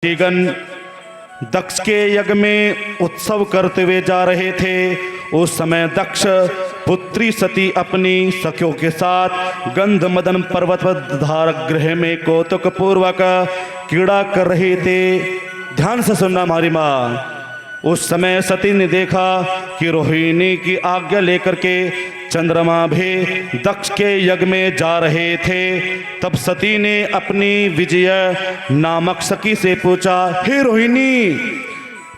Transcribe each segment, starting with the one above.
ऋषिगण दक्ष के यज्ञ में उत्सव करते हुए जा रहे थे। उस समय दक्ष पुत्री सती अपनी सखियों के साथ गंध मदन पर्वत धार गृह में कौतुक पूर्वक क्रीड़ा कर रहे थे। ध्यान से सुनना हमारी माँ। उस समय सती ने देखा कि रोहिणी की आज्ञा लेकर के चंद्रमा भी दक्ष के यज्ञ में जा रहे थे। तब सती ने अपनी विजय नामक सखी से पूछा, हे रोहिणी,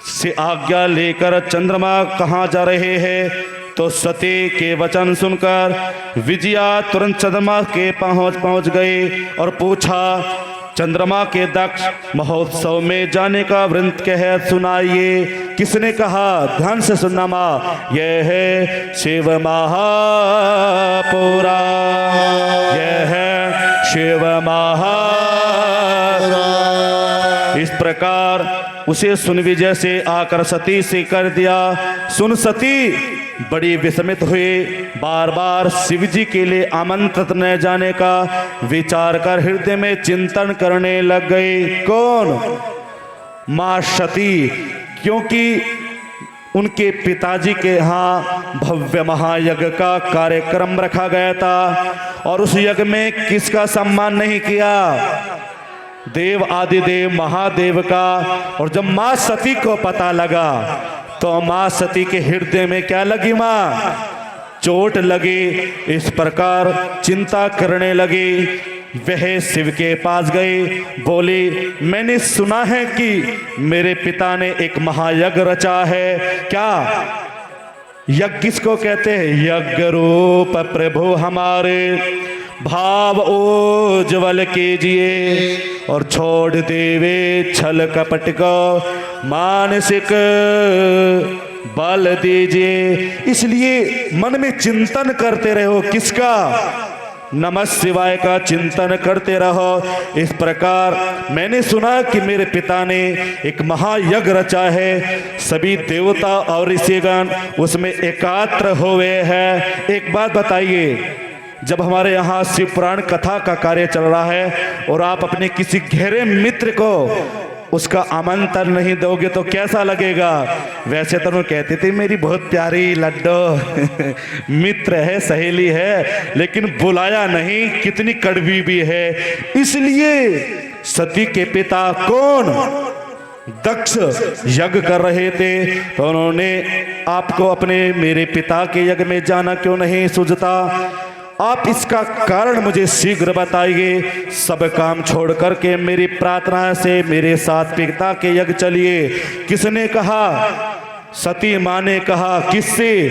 से आज्ञा लेकर चंद्रमा कहाँ जा रहे हैं? तो सती के वचन सुनकर विजया तुरंत चंद्रमा के पहुंच गए और पूछा, चंद्रमा के दक्ष महोत्सव में जाने का वृंत कह सुनाइए। किसने कहा? ध्यान से सुनना माँ। यह है शिव महापुरा, यह है शिव महापुरा। इस प्रकार उसे सुन विजय से आकर सती से कर दिया। सुन सती बड़ी विस्मित हुई, बार बार शिव जी के लिए आमंत्रित न जाने का विचार कर हृदय में चिंतन करने लग गई। कौन? मां सती, क्योंकि उनके पिताजी के यहाँ भव्य महायज्ञ का कार्यक्रम रखा गया था और उस यज्ञ में किसका सम्मान नहीं किया? देव आदिदेव महादेव का। और जब मां सती को पता लगा तो मां सती के हृदय में क्या लगी? मां चोट लगी। इस प्रकार चिंता करने लगी। वह शिव के पास गई, बोली, मैंने सुना है कि मेरे पिता ने एक महायज्ञ रचा है। क्या यज्ञ किसको कहते हैं? यज्ञ रूप प्रभु हमारे भाव उज्ज्वल कीजिए और छोड़ देवे छल कपट को मानसिक बल दीजिए। इसलिए मन में चिंतन करते रहो। किसका? नमः शिवाय का चिंतन करते रहो। इस प्रकार मैंने सुना कि मेरे पिता ने एक महायज्ञ रचा है। सभी देवता और ऋषिगण उसमें एकात्र हुए हैं। एक बात बताइए, जब हमारे यहाँ शिव पुराण कथा का कार्य चल रहा है और आप अपने किसी गहरे मित्र को उसका आमंत्रण नहीं दोगे तो कैसा लगेगा? वैसे तो वो कहते थे मेरी बहुत प्यारी लड्डू मित्र है, सहेली है, लेकिन बुलाया नहीं, कितनी कड़वी भी है। इसलिए सती के पिता कौन? दक्ष यज्ञ कर रहे थे तो उन्होंने आपको अपने मेरे पिता के यज्ञ में जाना क्यों नहीं सूझता? आप इसका कारण मुझे शीघ्र बताइए। सब काम छोड़ करके मेरी प्रार्थना से मेरे साथ पिता के यज्ञ चलिए। किसने कहा? सती माँ ने कहा। किससे?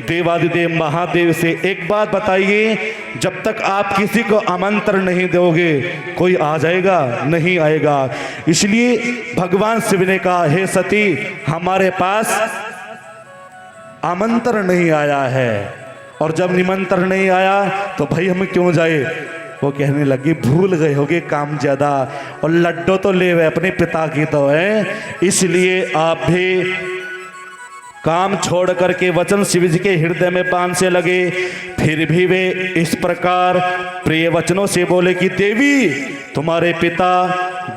देवादिदेव महादेव से। एक बात बताइए, जब तक आप किसी को आमंत्रण नहीं दोगे कोई आ जाएगा? नहीं आएगा। इसलिए भगवान शिव ने कहा, हे सती, हमारे पास आमंत्रण नहीं आया है और जब निमंत्रण नहीं आया तो भाई हम क्यों जाए? वो कहने लगी, भूल गए होगे काम ज्यादा, और लड्डू तो ले हुए अपने पिता की तो है, इसलिए आप भी काम छोड़ करके वचन शिव जी के हृदय में बांध से लगे। फिर भी वे इस प्रकार प्रिय वचनों से बोले कि देवी, तुम्हारे पिता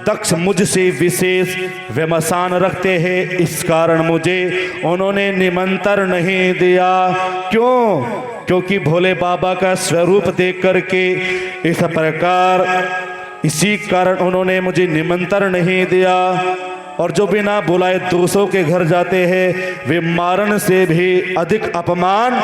दक्ष मुझसे विशेष व्यवसान रखते हैं, इस कारण मुझे उन्होंने निमंत्रण नहीं दिया। क्यों? क्योंकि भोले बाबा का स्वरूप देख करके इस प्रकार, इसी कारण उन्होंने मुझे निमंत्रण नहीं दिया। और जो बिना बुलाए दूसरों के घर जाते हैं वे मारण से भी अधिक अपमान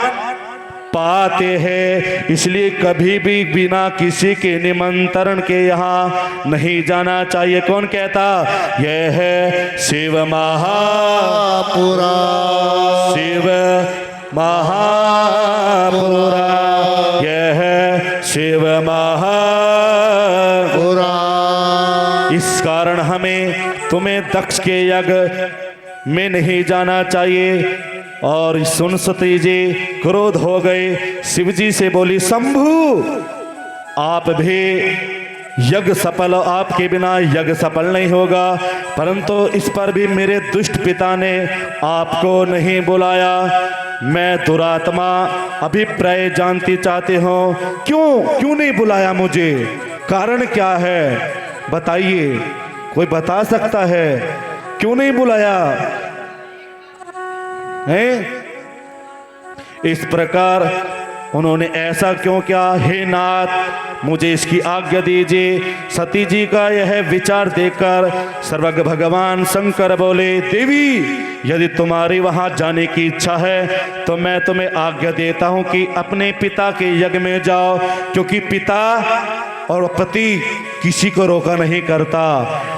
पाते हैं। इसलिए कभी भी बिना किसी के निमंत्रण के यहाँ नहीं जाना चाहिए। कौन कहता? यह है शिव महापुरा, शिव महापुरा, यह है शिव महापुरा। इस कारण हमें तुम्हें दक्ष के यज्ञ में नहीं जाना चाहिए। और सुन सती जी क्रोध हो गए, शिव जी से बोली, शंभु, आप भी यज्ञ सफल, आपके बिना यज्ञ सफल नहीं होगा। परंतु इस पर भी मेरे दुष्ट पिता ने आपको नहीं बुलाया। मैं दुरात्मा अभिप्राय जानती चाहते हो, क्यों नहीं बुलाया मुझे? कारण क्या है बताइए। कोई बता सकता है क्यों नहीं बुलाया है? इस प्रकार उन्होंने ऐसा क्यों किया? हे नाथ, मुझे इसकी आज्ञा दीजिए। सती जी का यह विचार देखकर सर्वज्ञ भगवान शंकर बोले, देवी, यदि तुम्हारी वहां जाने की इच्छा है तो मैं तुम्हें आज्ञा देता हूं कि अपने पिता के यज्ञ में जाओ, क्योंकि पिता और पति किसी को रोका नहीं करता।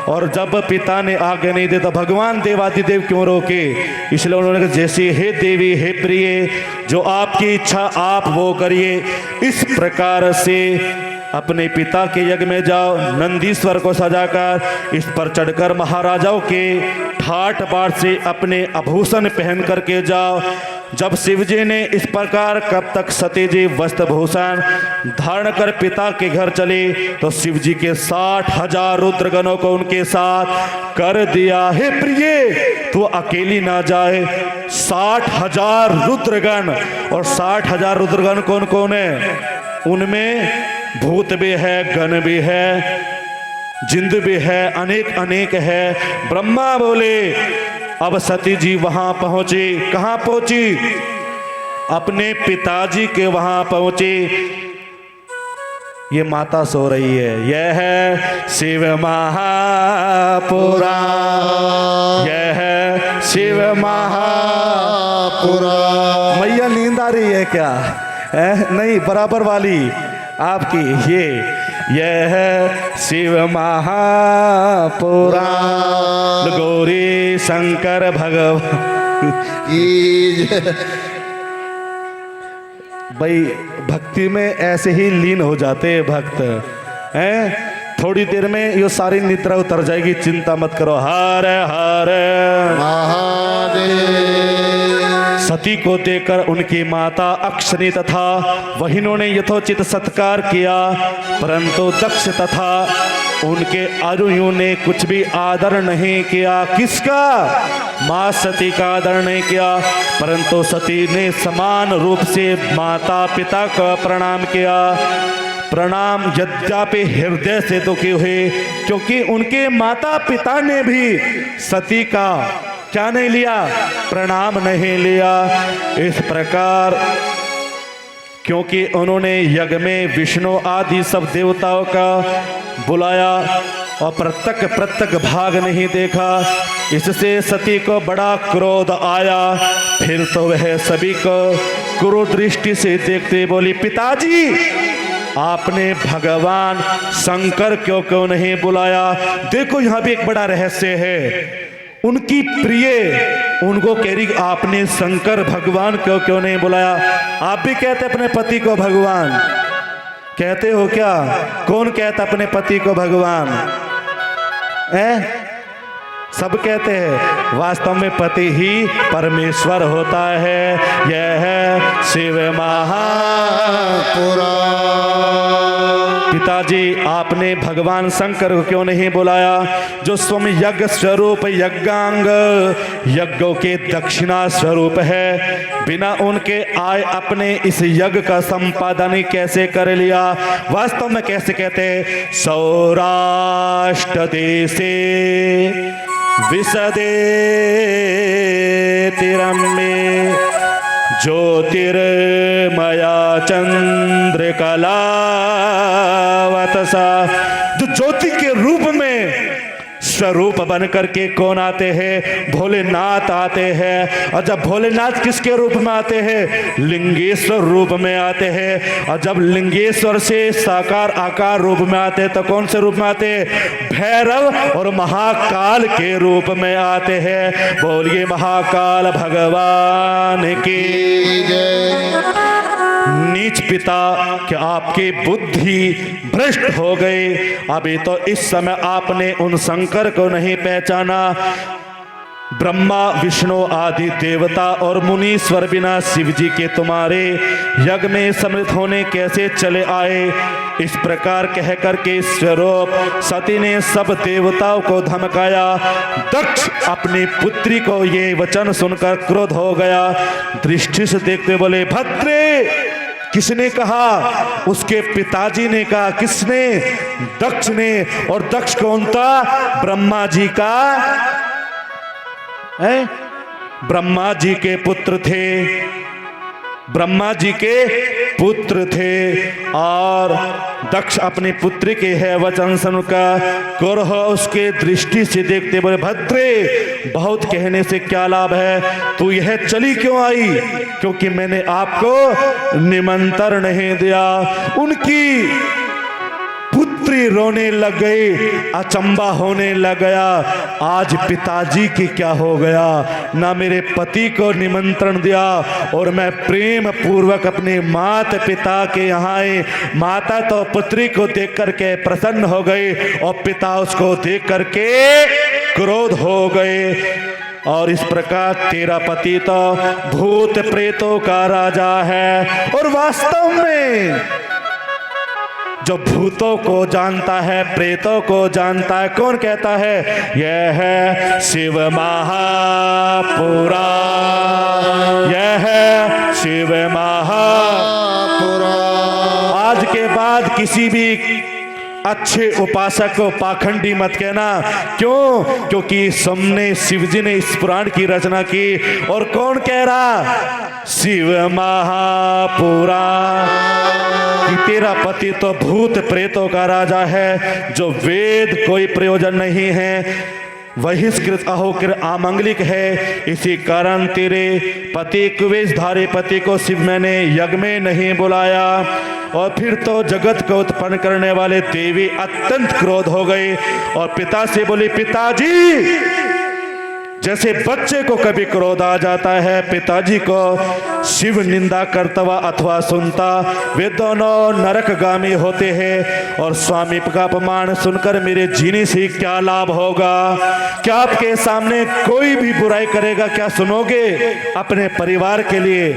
और जब पिता ने आज्ञा नहीं दे तो भगवान देवादिदेव क्यों रोके? इसलिए उन्होंने कहा, जैसे हे देवी, हे प्रिय, जो आपकी इच्छा आप वो करिए। इस प्रकार से अपने पिता के यज्ञ में जाओ, नंदीश्वर को सजाकर इस पर चढ़कर महाराजाओं के ठाट बाट से अपने आभूषण पहन करके जाओ। जब शिवजी ने इस प्रकार कब तक सती जी वस्त्र भूषण धारण कर पिता के घर चले तो शिवजी के 60,000 रुद्रगणों को उनके साथ कर दिया। हे प्रिय, तू अकेली ना जाए, 60,000 रुद्रगण। और 60,000 रुद्रगण कौन कौन है? उनमें भूत भी है, गण भी है, जिंद भी है, अनेक अनेक है। ब्रह्मा बोले, अब सती जी वहां पहुंची। कहां पहुंची? अपने पिताजी के वहां पहुंची। ये माता सो रही है। यह है शिव महापुराण, यह है शिव महापुराण। मैया नींद आ रही है क्या? नहीं, बराबर वाली आपकी। यह है शिव महापुराण, गौरी शंकर भगवान की। भाई भक्ति में ऐसे ही लीन हो जाते हैं भक्त हैं। थोड़ी देर में ये सारी निद्रा उतर जाएगी, चिंता मत करो। हर हर महादेव। सती को देखकर उनकी माता अक्षनी तथा वहिनों ने यथोचित सत्कार किया, परंतु दक्ष तथा उनके अनुयों ने कुछ भी आदर नहीं किया। किसका? मां सती का आदर नहीं किया, परंतु सती ने समान रूप से माता पिता का प्रणाम किया। प्रणाम यद्यपि हृदय से दुखी हुए, क्योंकि उनके माता पिता ने भी सती का क्या नहीं लिया? प्रणाम नहीं लिया। इस प्रकार क्योंकि उन्होंने यज्ञ में विष्णु आदि सब देवताओं का बुलाया और प्रत्यक्ष भाग नहीं देखा, इससे सती को बड़ा क्रोध आया। फिर तो वह सभी को क्रूर दृष्टि से देखते बोली, पिताजी, आपने भगवान शंकर क्यों नहीं बुलाया? देखो यहाँ भी एक बड़ा रहस्य है। उनकी प्रिय उनको कह रही, आपने शंकर भगवान क्यों नहीं बुलाया? आप भी कहते अपने पति को भगवान कहते हो क्या? कौन कहता अपने पति को भगवान? सब कहते हैं, वास्तव में पति ही परमेश्वर होता है। यह है शिव महापुराण। पिताजी, आपने भगवान शंकर को क्यों नहीं बुलाया, जो स्वयं यज्ञ स्वरूप यज्ञांग यज्ञों के दक्षिणा स्वरूप है? बिना उनके आए अपने इस यज्ञ का संपादन कैसे कर लिया? वास्तव में कैसे कहते, सौराष्ट्र देशे विशदे तिरम्मे ज्योतिर्मया चंद्रकला वतसा। जो ज्योति के रूप में स्वरूप बन करके कौन आते हैं? भोलेनाथ आते हैं। और जब भोलेनाथ किसके रूप में आते हैं? लिंगेश्वर रूप में आते हैं। और जब लिंगेश्वर से साकार आकार रूप में आते हैं तो कौन से रूप में आते हैं? भैरव और महाकाल के रूप में आते हैं। बोलिए महाकाल भगवान की जय। नीच पिता, कि आपकी बुद्धि भ्रष्ट हो गई। अभी तो इस समय आपने उन शंकर को नहीं पहचाना। ब्रह्मा विष्णु आदि देवता और मुनीश्वर बिना शिव जी के तुम्हारे यज्ञ में सम्मिलित होने कैसे चले आए? इस प्रकार कह करके स्वरूप सती ने सब देवताओं को धमकाया। दक्ष अपनी पुत्री को ये वचन सुनकर क्रोध हो गया। दृष्टि से देखते बोले, भद्रे, किसने कहा? उसके पिताजी ने कहा। किसने? दक्ष ने। और दक्ष कौन था? ब्रह्मा जी का है, ब्रह्मा जी के पुत्र थे, ब्रह्मा जी के पुत्र थे। और दक्ष अपने पुत्र के है वचन सुनकर क्रोध उसके दृष्टि से देखते बोले, भद्रे बहुत कहने से क्या लाभ है, तू यह चली क्यों आई? क्योंकि मैंने आपको निमंत्रण नहीं दिया। उनकी पुत्री रोने लग गई, अचंबा होने लग गया, आज पिताजी की क्या हो गया? ना मेरे पति को निमंत्रण दिया और मैं प्रेम पूर्वक अपने माता पिता के यहाँ आए। माता तो पुत्री को देख करके प्रसन्न हो गई और पिता उसको देख करके क्रोध हो गए। और इस प्रकार तेरा पति तो भूत प्रेतों का राजा है। और वास्तव में जो भूतों को जानता है, प्रेतों को जानता है, कौन कहता है? यह है शिव महापुरा, यह है शिव महापुरा। आज के बाद किसी भी अच्छे उपासक को पाखंडी मत कहना। क्यों? क्योंकि सामने शिव जी ने इस पुराण की रचना की। और कौन कह रहा? शिव महापुरा कि तेरा पति तो भूत प्रेतों का राजा है, जो वेद कोई प्रयोजन नहीं है, बहिष्कृत अहोकृत आमंगलिक है। इसी कारण तेरे पति कुवेशधारी पति को शिव मैंने यज्ञ में नहीं बुलाया। और फिर तो जगत को उत्पन्न करने वाले देवी अत्यंत क्रोध हो गई और पिता से बोली, पिताजी, जैसे बच्चे को कभी क्रोध आ जाता है, पिताजी को शिव निंदा करता हुआ अथवा सुनता, वे दोनों नरकगामी होते हैं। और स्वामी का अपमान सुनकर मेरे जीने से क्या लाभ होगा? क्या आपके सामने कोई भी बुराई करेगा? क्या सुनोगे अपने परिवार के लिए?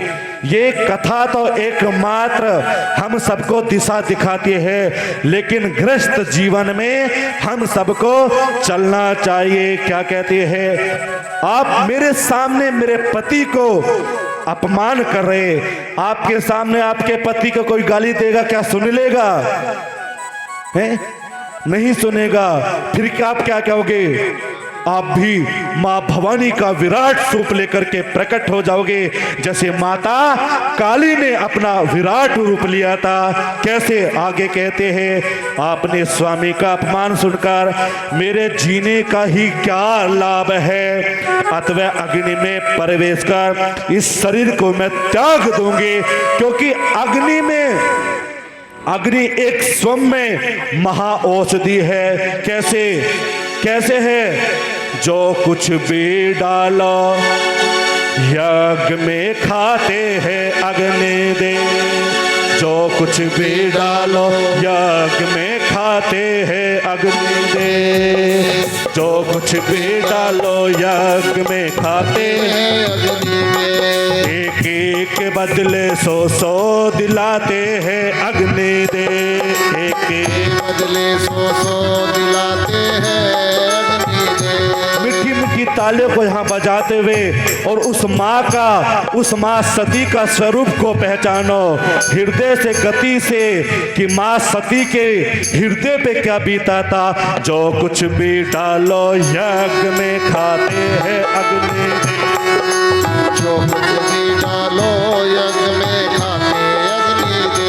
ये कथा तो एकमात्र हम सबको दिशा दिखाती है, लेकिन गृहस्थ जीवन में हम सबको चलना चाहिए। क्या कहते हैं? आप मेरे सामने मेरे पति को अपमान कर रहे, आपके सामने आपके पति को कोई गाली देगा, क्या सुन लेगा? है? नहीं सुनेगा। फिर आप क्या कहोगे? आप भी मां भवानी का विराट रूप लेकर के प्रकट हो जाओगे, जैसे माता काली ने अपना विराट रूप लिया था। कैसे? आगे कहते हैं, आपने स्वामी का अपमान सुनकर मेरे जीने का ही क्या लाभ है? अथवा अग्नि में प्रवेश कर इस शरीर को मैं त्याग दूंगी, क्योंकि अग्नि एक स्वयं में महाऔषधि है। कैसे? कैसे है? जो कुछ भी डालो यज्ञ में खाते हैं अग्नि दे, जो कुछ भी डालो यज्ञ में खाते हैं अग्नि दे, जो कुछ भी डालो यज्ञ में खाते हैं अग्नि दे, एक एक बदले 100 दिलाते हैं अग्नि दे, एक एक बदले 100 दिलाते हैं अग्नि दे। मिठी मिठी तालियों को यहाँ बजाते हुए और उस माँ सती का स्वरूप को पहचानो हृदय से, गति से, कि माँ सती के हृदय पे क्या बीता था। जो कुछ भी डालो यज्ञ में खाते हैं अग्नि दे, जो कुछ भी डालो यज्ञ में खाते अग्नि दे,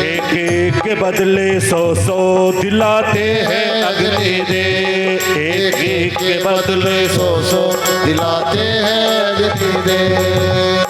एक एक के बदले 100 दिलाते हैं अग्नि दे, एक एक के बदले 100 दिलाते हैं अग्नि दे।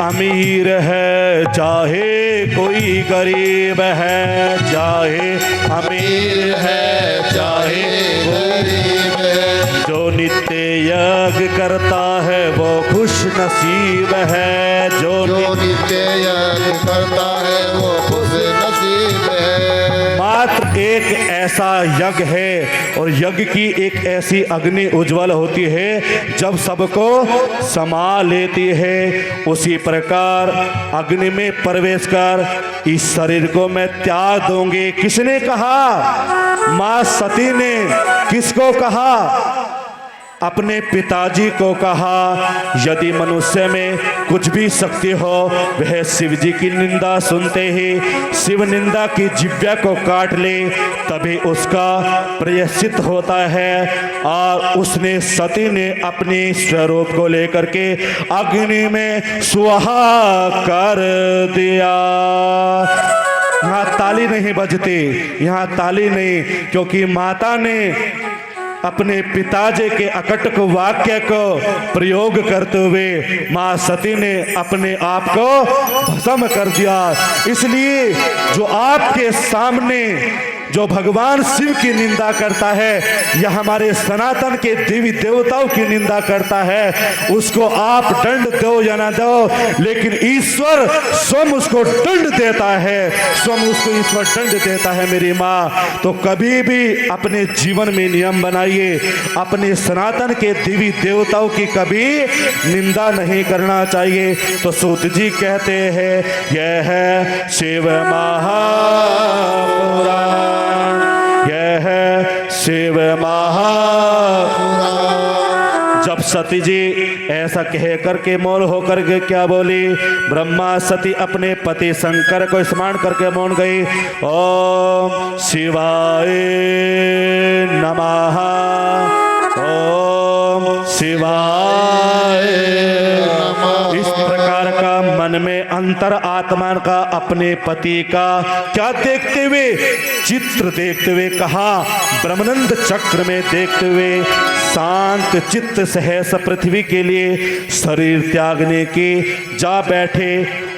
अमीर है चाहे कोई गरीब है, चाहे अमीर है चाहे गरीब है, जो नित्य यज्ञ करता है वो खुश नसीब है, जो जो नित्य यज्ञ करता है वो खुश नसीब है। मात्र एक ऐसा यज्ञ है और यज्ञ की एक ऐसी अग्नि उज्जवल होती है जब सबको समा लेती है। उसी प्रकार अग्नि में प्रवेश कर इस शरीर को मैं त्याग दूंगी। किसने कहा? मां सती ने। किसको कहा? अपने पिताजी को कहा। यदि मनुष्य में कुछ भी शक्ति हो, वह शिव जी की निंदा सुनते ही शिव निंदा की जिह्वा को काट ले, तभी उसका प्रायश्चित होता है। और उसने सती ने अपने स्वरूप को लेकर के अग्नि में स्वाहा कर दिया। यहाँ ताली नहीं बजती, यहाँ ताली नहीं, क्योंकि माता ने अपने पिताजी के अकटक वाक्य को प्रयोग करते हुए मां सती ने अपने आप को भस्म कर दिया। इसलिए जो आपके सामने जो भगवान शिव की निंदा करता है या हमारे सनातन के देवी देवताओं की निंदा करता है, उसको आप दंड दो या ना दो, लेकिन ईश्वर स्वयं उसको दंड देता है, स्वयं उसको ईश्वर दंड देता है मेरी माँ। तो कभी भी अपने जीवन में नियम बनाइए, अपने सनातन के देवी देवताओं की कभी निंदा नहीं करना चाहिए। तो सूत जी कहते हैं यह है शिव महापुराण, यह है शिव महापुराण। जब सती जी ऐसा कह करके मौन होकर के क्या बोली, ब्रह्मा सती अपने पति शंकर को स्मरण करके मौन गई। ओम शिवाय नमः, ओम शिवाय। इस प्रकार का मन में अंतर आत्मा का अपने पति का क्या देखते हुए, चित्र देखते हुए कहा, ब्रह्मानंद चक्र में देखते हुए शांत चित्त सहस पृथ्वी के लिए शरीर त्यागने की जा बैठे।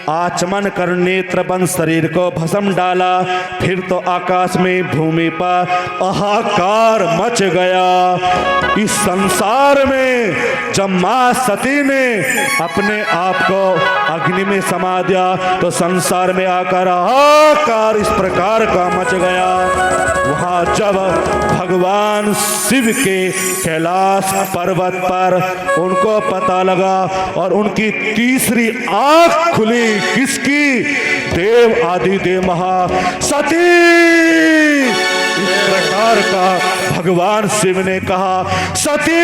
आचमन कर नेत्र बंद शरीर को भस्म डाला। फिर तो आकाश में भूमि पर हाहाकार मच गया। इस संसार में जब मां सती ने अपने आप को अग्नि में समा दिया तो संसार में आकर हाहाकार इस प्रकार का मच गया। वहां जब भगवान शिव के कैलाश पर्वत पर उनको पता लगा और उनकी तीसरी आंख खुली। किसकी? देव आदि देव महा सती। इस प्रकार का भगवान शिव ने कहा सती।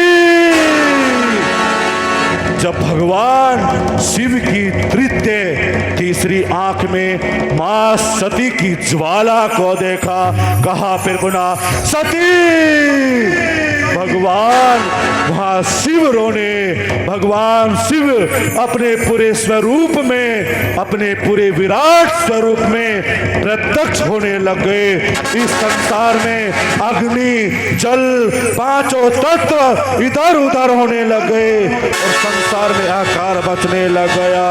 जब भगवान शिव की तृतीय तीसरी आंख में मां सती की ज्वाला को देखा, कहा फिर पुनः सती। भगवान वहां शिव रोने, भगवान शिव अपने पूरे स्वरूप में, अपने पूरे विराट स्वरूप में प्रत्यक्ष होने लग गए। इस संसार में अग्नि जल पांचों तत्व इधर उधर होने लग गए और संसार में आकार बचने लग गया।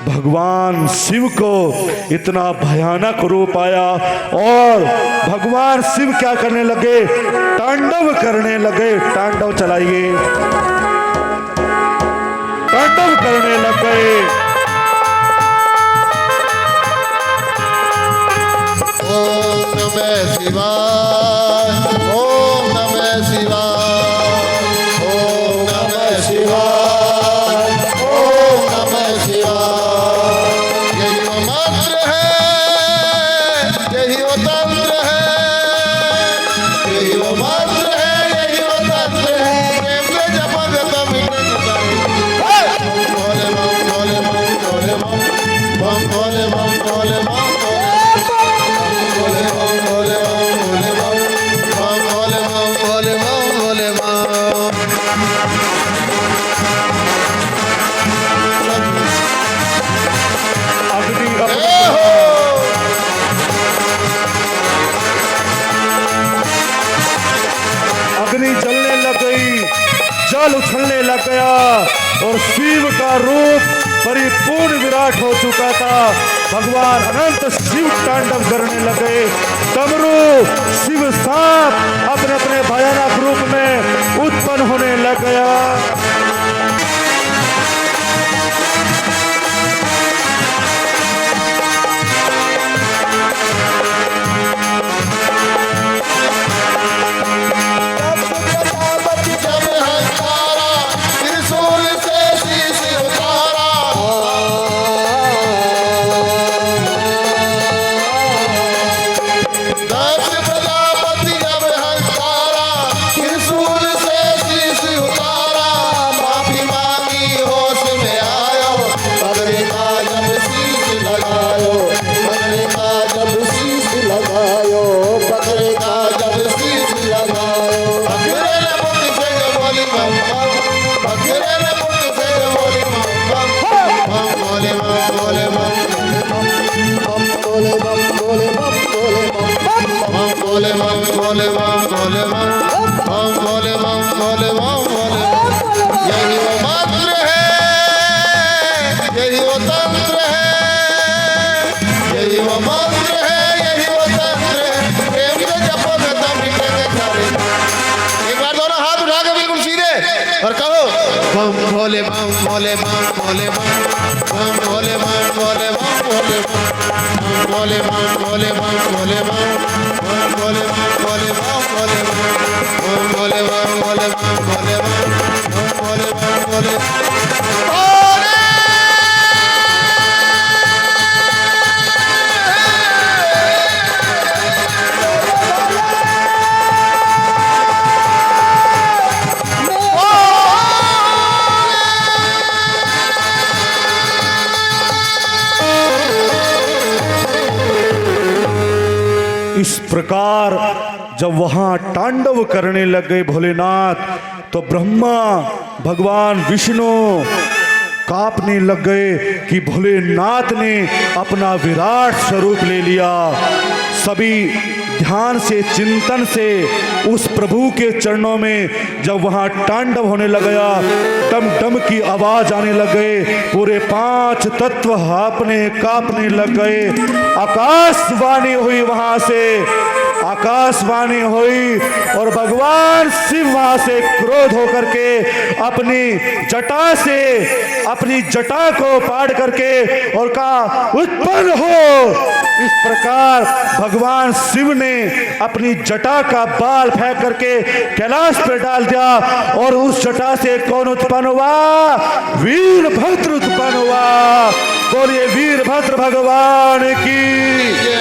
भगवान शिव को इतना भयानक रूप आया और भगवान शिव क्या करने लगे? तांडव करने लगे। तांडव चलाइए। तांडव करने लग गए। ओम नमः शिवाय, ओम नमः शिवाय, ओम नमः शिवाय, ओम नमः शिवाय। यही वो मंत्र है, यही वो तंत्र है, यही वो मंत्र है, यही वो तंत्र है। प्रेम से जपा करता मिटे भोले बम भोले बम भोले बम बम भोले बम भोले बम भोले बम भोले बम भोले बम भोले बम भोले बम। अग्नि जलने लग गई, जल उछलने लग गया और शिव का रूप परिपूर्ण विराट हो चुका था। भगवान अनंत शिव तांडव करने लगे। डमरू शिव सांप अपने अपने भयानक रूप में उत्पन्न होने लग गया। बम भोले बम भोले बम भोले बम भोले बम भोले बम भोले बम भोले बम भोले बम भोले बम भोले बम भोले बम भोले बम भोले बम भोले बम भोले बम भोले बम भोले इस प्रकार जब वहां तांडव करने लग गए भोलेनाथ, तो ब्रह्मा भगवान विष्णु कांपने लग गए कि भोलेनाथ ने अपना विराट स्वरूप ले लिया। सभी ध्यान से चिंतन से उस प्रभु के चरणों में जब वहां तांडव होने लग गया, डम डम की आवाज आने लग गए, पूरे 5 तत्व कांपने लग गए। आकाशवाणी हुई, वहां से आकाशवाणी हुई और भगवान शिव वहां से क्रोध होकर के अपनी जटा को पाड़ करके और कहा उत्पन्न हो। इस प्रकार भगवान शिव ने अपनी जटा का बाल फेंक करके कैलाश पर डाल दिया और उस जटा से कौन उत्पन्न हुआ? वीरभद्र उत्पन्न हुआ। बोलिए वीरभद्र भगवान की।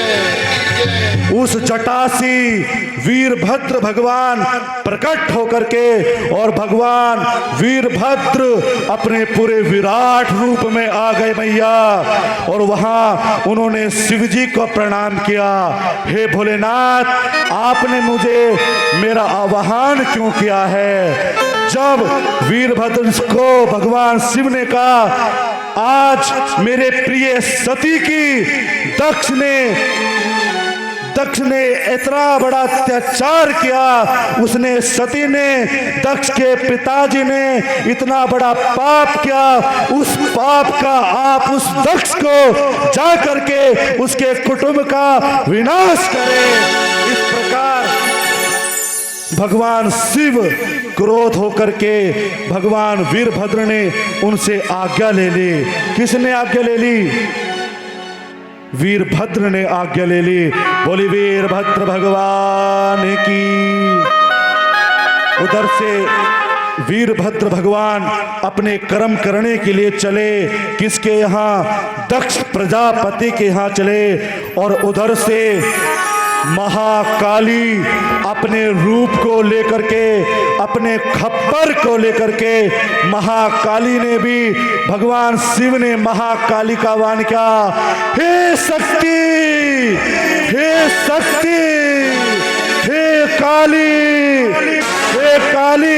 उस जटासी वीरभद्र भगवान प्रकट होकर के और भगवान वीरभद्र अपने पूरे विराट रूप में आ गए मैया, और वहां उन्होंने शिव जी को प्रणाम किया। हे भोलेनाथ, आपने मुझे मेरा आवाहन क्यों किया है? जब वीरभद्र को भगवान शिव ने कहा, आज मेरे प्रिय सती की दक्ष ने इतना बड़ा अत्याचार किया, उसने सती ने, दक्ष के पिताजी ने इतना बड़ा पाप किया, उस पाप का आप उस दक्ष को जा करके उसके कुटुंब का विनाश करें। इस प्रकार भगवान शिव क्रोध होकर के भगवान वीरभद्र ने उनसे आज्ञा ले ली। किसने आज्ञा ले ली? वीरभद्र ने आज्ञा ले ली। बोली वीरभद्र भगवान की। उधर से वीरभद्र भगवान अपने कर्म करने के लिए चले। किसके यहाँ? दक्ष प्रजापति के यहाँ चले। और उधर से महाकाली अपने रूप को लेकर के, अपने खप्पर को लेकर के महाकाली ने भी, भगवान शिव ने महाकाली का आह्वान किया, हे शक्ति, हे शक्ति, हे काली, हे काली।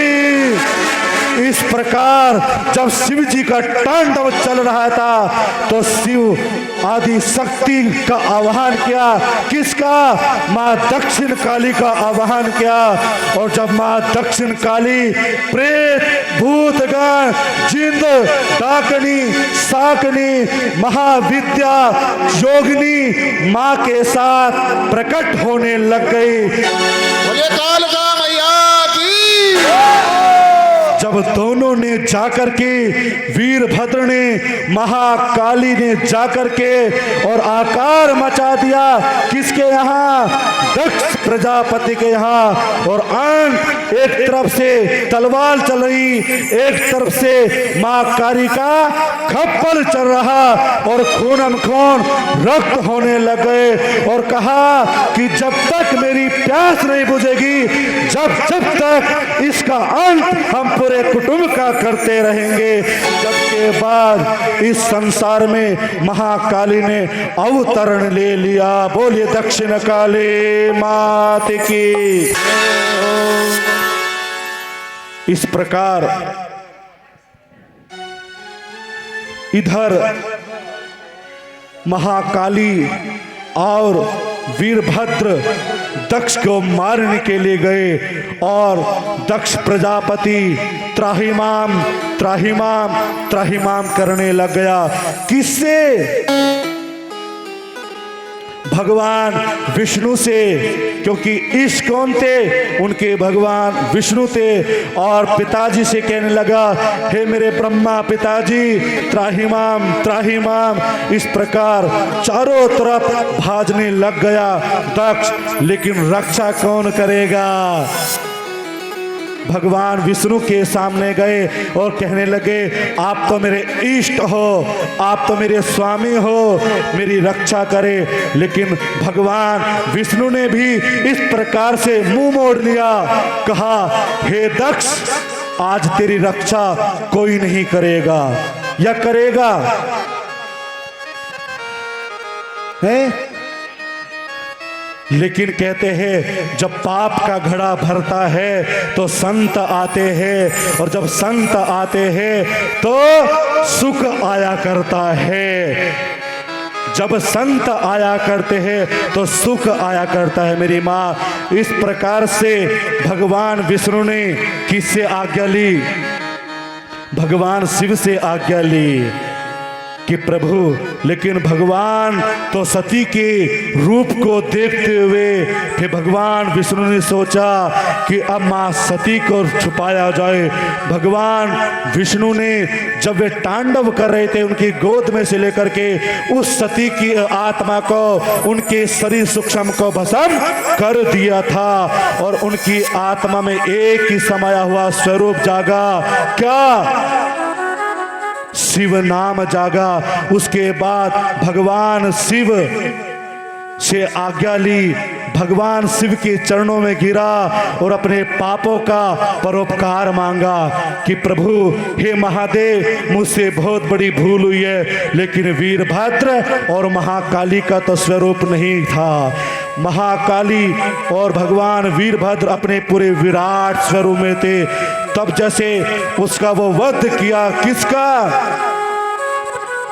इस प्रकार जब शिव जी का तांडव चल रहा था तो शिव आदि शक्ति का आह्वान किया। किसका? माँ दक्षिण काली का आह्वान किया। और जब माँ दक्षिण काली प्रेत, भूतगण, जिंद, डाकनी, साकनी, महाविद्या, योगिनी माँ के साथ प्रकट होने लग गई। बोले कालका मैया की। जब दोनों ने जाकर के, वीरभद्र ने, महाकाली ने जाकर के और आकार मचा दिया। किसके यहाँ? दक्ष प्रजापति के यहाँ। और अंत एक तरफ से तलवार चल रही, एक तरफ से माँ काली का खप्पर चल रहा और खूनम खून रक्त होने लग गए। और कहा कि जब तक मेरी प्यास नहीं बुझेगी, जब तक इसका अंत हम पूरे कुटुंब का करते रहेंगे। जब के बाद इस संसार में महाकाली ने अवतरण ले लिया। बोलिए दक्षिण काली मात की। इस प्रकार इधर महाकाली और वीरभद्र दक्ष को मारने के लिए गए और दक्ष प्रजापति त्राहिमाम त्राहिमाम त्राहिमाम करने लग गया। किससे? भगवान विष्णु से, क्योंकि ईश कौन थे, उनके भगवान विष्णु थे। और पिताजी से कहने लगा, हे मेरे ब्रह्मा पिताजी, त्राहिमाम त्राहिमाम। इस प्रकार चारों तरफ भाजने लग गया दक्ष, लेकिन रक्षा कौन करेगा। भगवान विष्णु के सामने गए और कहने लगे, आप तो मेरे इष्ट हो, आप तो मेरे स्वामी हो, मेरी रक्षा करे। लेकिन भगवान विष्णु ने भी इस प्रकार से मुंह मोड़ लिया, कहा, हे दक्ष, आज तेरी रक्षा कोई नहीं करेगा या करेगा है। लेकिन कहते हैं जब पाप का घड़ा भरता है तो संत आते हैं, और जब संत आते हैं तो सुख आया करता है। जब संत आया करते हैं तो सुख आया करता है मेरी माँ। इस प्रकार से भगवान विष्णु ने किससे आज्ञा ली, भगवान शिव से आज्ञा ली कि प्रभु। लेकिन भगवान तो सती के रूप को देखते हुए फिर भगवान विष्णु ने सोचा कि अब मां सती को छुपाया जाए। भगवान विष्णु ने जब वे तांडव कर रहे थे, उनकी गोद में से लेकर के उस सती की आत्मा को, उनके शरीर सूक्ष्म को भस्म कर दिया था, और उनकी आत्मा में एक ही समाया हुआ स्वरूप जागा, क्या, शिव नाम जागा। उसके बाद भगवान शिव से आज्ञा ली, भगवान शिव के चरणों में गिरा और अपने पापों का परोपकार मांगा कि प्रभु, हे महादेव, मुझसे बहुत बड़ी भूल हुई है। लेकिन वीरभद्र और महाकाली का तो स्वरूप नहीं था। महाकाली और भगवान वीरभद्र अपने पूरे विराट स्वरूप में थे। तब जैसे उसका वो वध किया, किसका,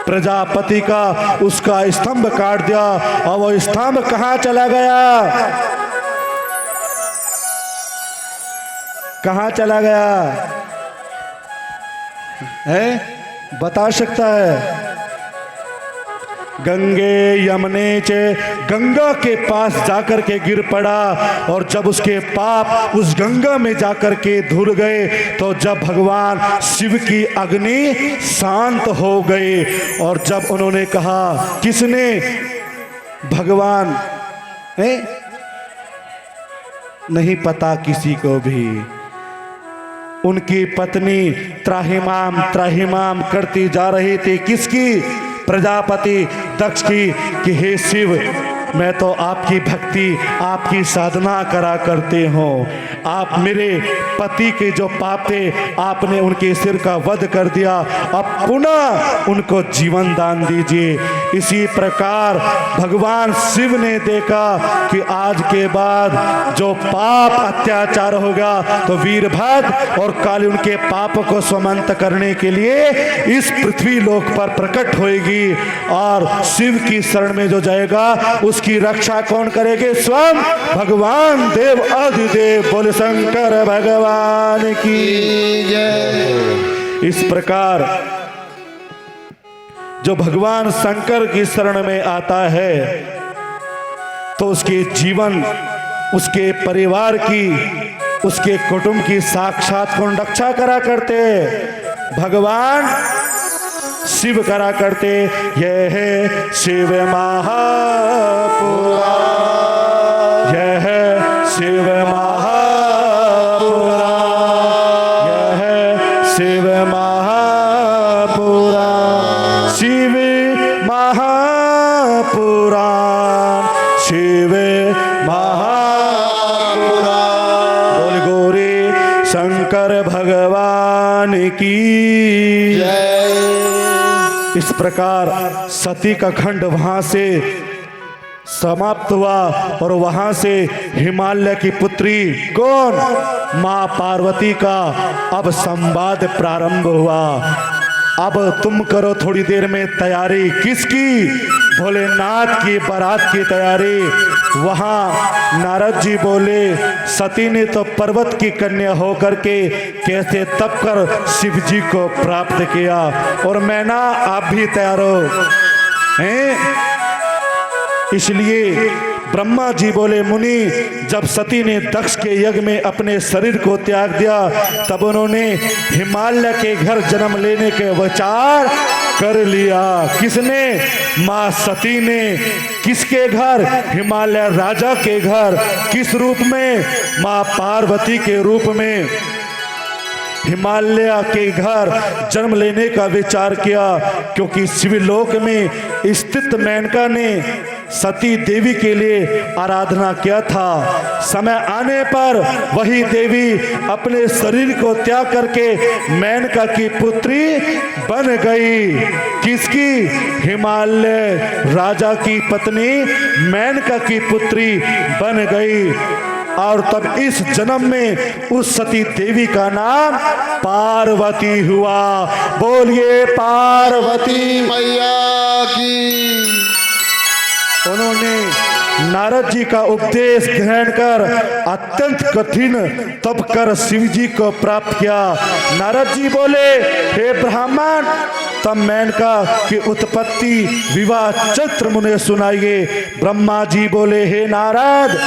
प्रजापति का, उसका स्तंभ काट दिया, और वो स्तंभ कहां चला गया, कहां चला गया है, बता सकता है। गंगे यमुने चे, गंगा के पास जाकर के गिर पड़ा, और जब उसके पाप उस गंगा में जाकर के धुल गए, तो जब भगवान शिव की अग्नि शांत हो गई, और जब उन्होंने कहा, किसने, भगवान है, नहीं पता किसी को भी। उनकी पत्नी त्राहिमाम त्राहिमाम करती जा रही थी, किसकी, प्रजापति दक्ष की, कि हे शिव, मैं तो आपकी भक्ति, आपकी साधना करा करते हो। आप मेरे पति के जो पाप थे, आपने उनके सिर का वध कर दिया, अब पुनः उनको जीवन दान दीजिए। इसी प्रकार भगवान शिव ने देखा कि आज के बाद जो पाप अत्याचार होगा, तो वीरभद्र और काली उनके पाप को समंत करने के लिए इस पृथ्वी लोक पर प्रकट होएगी, और शिव की शरण में जो जाएगा उसकी रक्षा कौन करेंगे, स्वयं भगवान देव अधिदेव। बोले शंकर भगवान की जय। इस प्रकार जो भगवान शंकर की शरण में आता है, तो उसके जीवन, उसके परिवार की, उसके कुटुंब की साक्षात कौन रक्षा करा करते, भगवान शिव करा करते। यह है शिव महापुराण, यह है शिव महापुराण, यह है शिव महापुराण, शिव महापुराण, शिव महापुराण। बोल गौरी शंकर भगवान की जय। इस प्रकार सती का खंड वहां से समाप्त हुआ, और वहां से हिमालय की पुत्री कौन, मां पार्वती का अब संवाद प्रारंभ हुआ। अब तुम करो थोड़ी देर में तैयारी, किसकी, भोलेनाथ की बारात की तैयारी। वहां नारद जी बोले, सती ने तो पर्वत की कन्या होकर के कैसे तप कर शिव जी को प्राप्त किया, और मैना आप भी तैयार हो हैं। इसलिए ब्रह्मा जी बोले, मुनि, जब सती ने दक्ष के यज्ञ में अपने शरीर को त्याग दिया तब उन्होंने हिमालय के घर जन्म लेने के विचार कर लिया। किसने? मां सती ने। किसके घर? हिमालय राजा के घर। किस रूप में? मां पार्वती के रूप में हिमालय के घर जन्म लेने का विचार किया, क्योंकि शिवलोक में स्थित मेनका ने सती देवी के लिए आराधना किया था। समय आने पर वही देवी अपने शरीर को त्याग करके मेनका की पुत्री बन गई। किसकी? हिमालय राजा की पत्नी मेनका की पुत्री बन गई। और तब इस जन्म में उस सती देवी का नाम पार्वती हुआ। बोलिए पार्वती मैया की। उन्होंने नारद जी का उपदेश ग्रहण कर अत्यंत कठिन तप कर शिव जी को प्राप्त किया। नारद जी बोले, हे ब्राह्मण, तब मेनका की उत्पत्ति विवाह चैत्र मुने सुनाइए। ब्रह्मा जी बोले, हे नारद,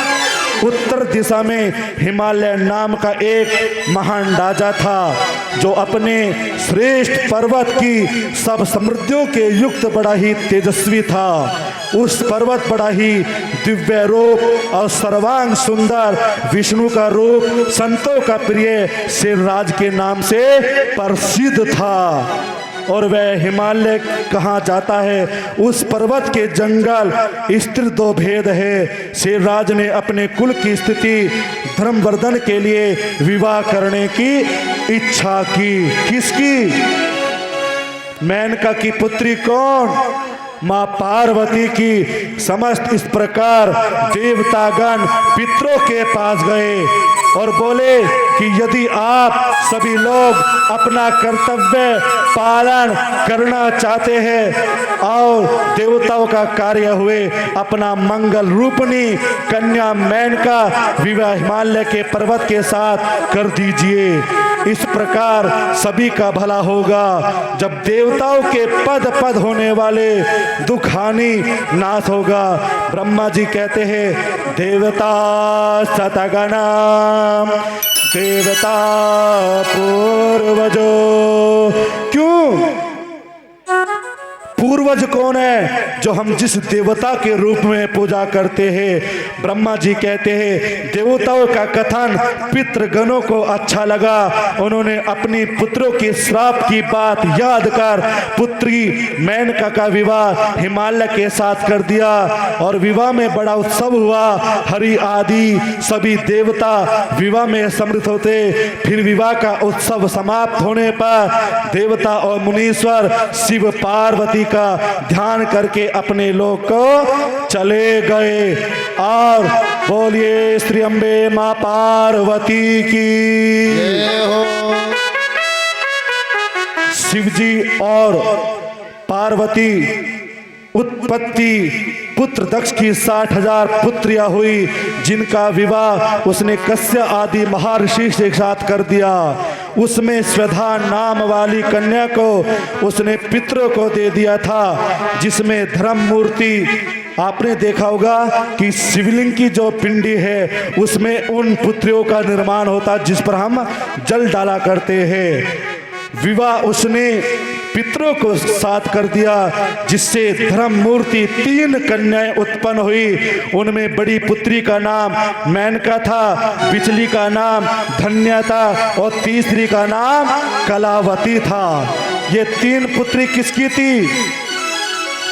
उत्तर दिशा में हिमालय नाम का एक महान राजा था, जो अपने श्रेष्ठ पर्वत की सब समृद्धियों के युक्त बड़ा ही तेजस्वी था। उस पर्वत बड़ा ही दिव्य रूप और सर्वांग सुंदर विष्णु का रूप संतों का प्रिय शेरराज के नाम से प्रसिद्ध था। और वह हिमालय कहाँ जाता है? उस पर्वत के जंगल स्थित दो भेद है। शेरराज ने अपने कुल की स्थिति धर्मवर्धन के लिए विवाह करने की इच्छा की। किसकी? मेनका की पुत्री कौन? मां पार्वती की। समस्त इस प्रकार देवतागण पितरों के पास गए और बोले कि यदि आप सभी लोग अपना कर्तव्य पालन करना चाहते हैं और देवताओं का कार्य हुए, अपना मंगल रूपनी कन्या मेनका विवाह हिमालय के पर्वत के साथ कर दीजिए। इस प्रकार सभी का भला होगा। जब देवताओं के पद पद होने वाले दुख हानि नाश होगा। ब्रह्मा जी कहते हैं, देवता सतगणम देवता पूर्वजो। क्यों? पूर्वज कौन है? जो हम जिस देवता के रूप में पूजा करते हैं। ब्रह्मा जी कहते हैं, देवताओं का कथन पितृगणों को अच्छा लगा। उन्होंने अपनी पुत्रों के श्राप की बात याद कर पुत्री मेनका का विवाह हिमालय के साथ कर दिया और विवाह में बड़ा उत्सव हुआ। हरि आदि सभी देवता विवाह में सम्मिलित होते। फिर विवाह का उत्सव समाप्त होने पर देवता और मुनीश्वर शिव पार्वती का ध्यान करके अपने लोक को चले गए। और बोलिए श्री अम्बे मां पार्वती की जय हो। शिवजी और पार्वती उत्पत्ति पुत्र दक्ष की 60,000 पुत्रियां हुई, जिनका विवाह उसने कश्यप आदि महर्षि के साथ कर दिया। उसमें स्वधा नाम वाली कन्या को उसने पितरों को दे दिया था, जिसमें धर्म मूर्ति आपने देखा होगा कि शिवलिंग की जो पिंडी है उसमें उन पुत्रियों का निर्माण होता जिस पर हम जल डाला करते हैं। विवाह उसने पितरों को साथ कर दिया, जिससे धर्म मूर्ति 3 कन्याएं उत्पन्न हुई। उनमें बड़ी पुत्री का नाम मेनका था, बिचली का नाम धन्या था और तीसरी का नाम कलावती था। ये 3 पुत्री किसकी थी?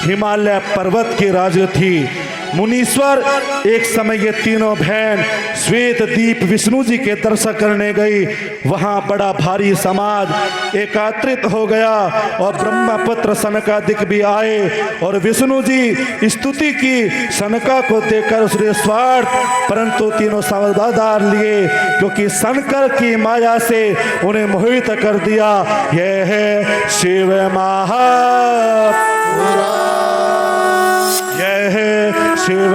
हिमालय पर्वत की राज थी। मुनीश्वर एक समय ये तीनों बहन श्वेत दीप विष्णु जी के दर्शन करने गई। वहां बड़ा भारी समाज एकत्रित हो गया और ब्रह्मपुत्र सनकादिक भी आए और विष्णु जी स्तुति की। सनका को देखकर उसने स्वार्थ परंतु तीनों सावधान लिए, क्योंकि शंकर की माया से उन्हें मोहित कर दिया। यह है शिव यह है शिव शिव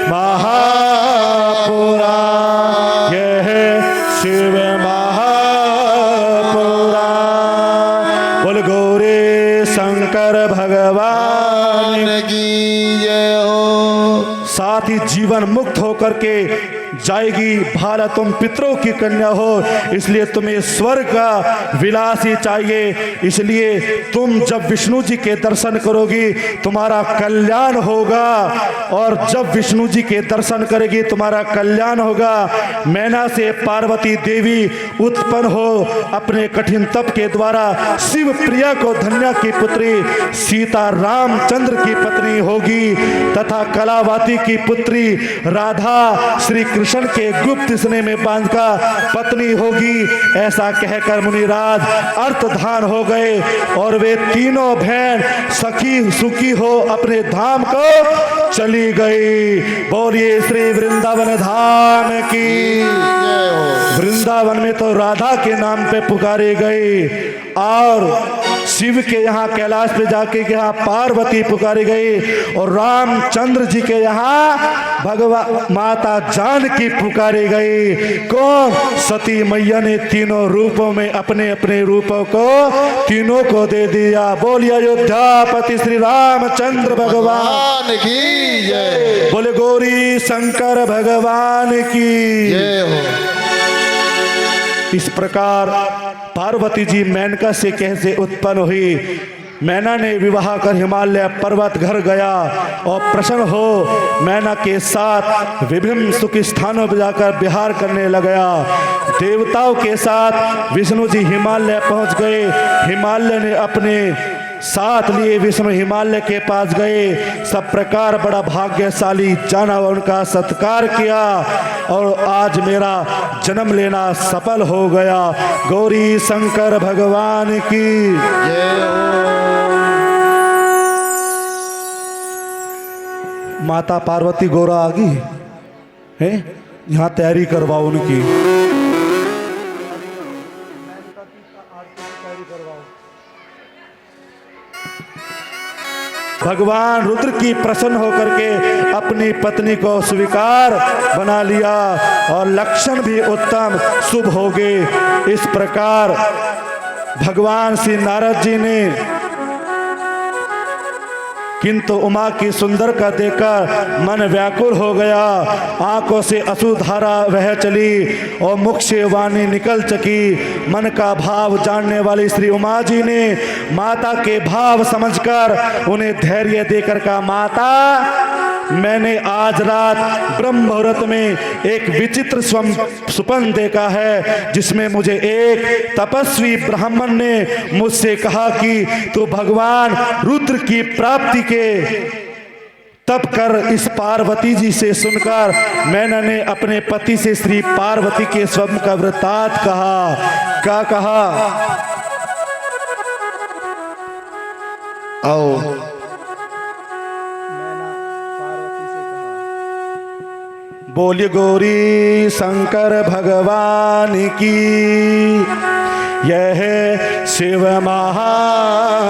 महापुरा, यह है शिव महापुरा। बोल गौरी शंकर साथ ही जीवन मुक्त होकर के जाएगी। भाला तुम पितरों की कन्या हो, इसलिए तुम्हें स्वर्ग का विलास ही चाहिए। इसलिए तुम जब विष्णु जी के दर्शन करोगी तुम्हारा कल्याण होगा, और जब विष्णु जी के दर्शन करेगी तुम्हारा कल्याण होगा। मैना से पार्वती देवी उत्पन्न हो अपने कठिन तप के द्वारा शिव प्रिया को धन्या की पुत्री सीता रामचंद्र की पत्नी होगी, तथा कलावती की पुत्री राधा श्री कृष्ण के गुप्त स्नेह में बांधकर पत्नी होगी। ऐसा कहकर मुनिराज अर्थधान हो गए, और वे तीनों बहन सखी सुखी हो अपने धाम को चली गई। बोलिए श्री वृंदावन धाम की। जय हो। वृंदावन में तो राधा के नाम पे पुकारे गए, और शिव के यहाँ कैलाश पे जाके के यहाँ पार्वती पुकारी गई, और रामचंद्र जी के यहाँ भगवान माता जानकी पुकारी गई। कौन? सती मैया ने तीनों रूपों में अपने अपने रूपों को तीनों को दे दिया। बोलिए अयोध्यापति श्री रामचंद्र भगवान की जय। बोले गौरी शंकर भगवान की जय हो। इस प्रकार पार्वती जी मेनका से कैसे उत्पन्न हुई। मैना ने विवाह कर हिमालय पर्वत घर गया और प्रसन्न हो मैना के साथ विभिन्न सुख स्थानों पर जाकर विहार करने लगा। देवताओं के साथ विष्णु जी हिमालय पहुंच गए। हिमालय ने अपने साथ लिए विष्णु हिमालय के पास गए। सब प्रकार बड़ा भाग्यशाली जाना और उनका सत्कार किया, और आज मेरा जन्म लेना सफल हो गया। गौरी शंकर भगवान की जय हो। माता पार्वती गौरा आ गई है, यहाँ तैयारी करवाओ उनकी। भगवान रुद्र की प्रसन्न होकर के अपनी पत्नी को स्वीकार बना लिया, और लक्षण भी उत्तम शुभ हो गए। इस प्रकार भगवान श्री नारद जी ने किंतु उमा की सुंदर का देखकर मन व्याकुल हो गया। आंखों से अश्रुधारा बह चली और मुख से वाणी निकल चकी। मन का भाव जानने वाली श्री उमा जी ने माता के भाव समझकर उन्हें धैर्य देकर कहा, माता मैंने आज रात ब्रह्म मुहूर्त में एक विचित्र स्वप्न देखा है, जिसमें मुझे एक तपस्वी ब्राह्मण ने मुझसे कहा कि तू भगवान रुद्र की प्राप्ति के तप कर। इस पार्वती जी से सुनकर मैंने अपने पति से श्री पार्वती के स्वप्न का वृत्तांत कहा। क्या कहा? आओ। बोलिए गौरी शंकर भगवान की। यह है शिव महापुराण,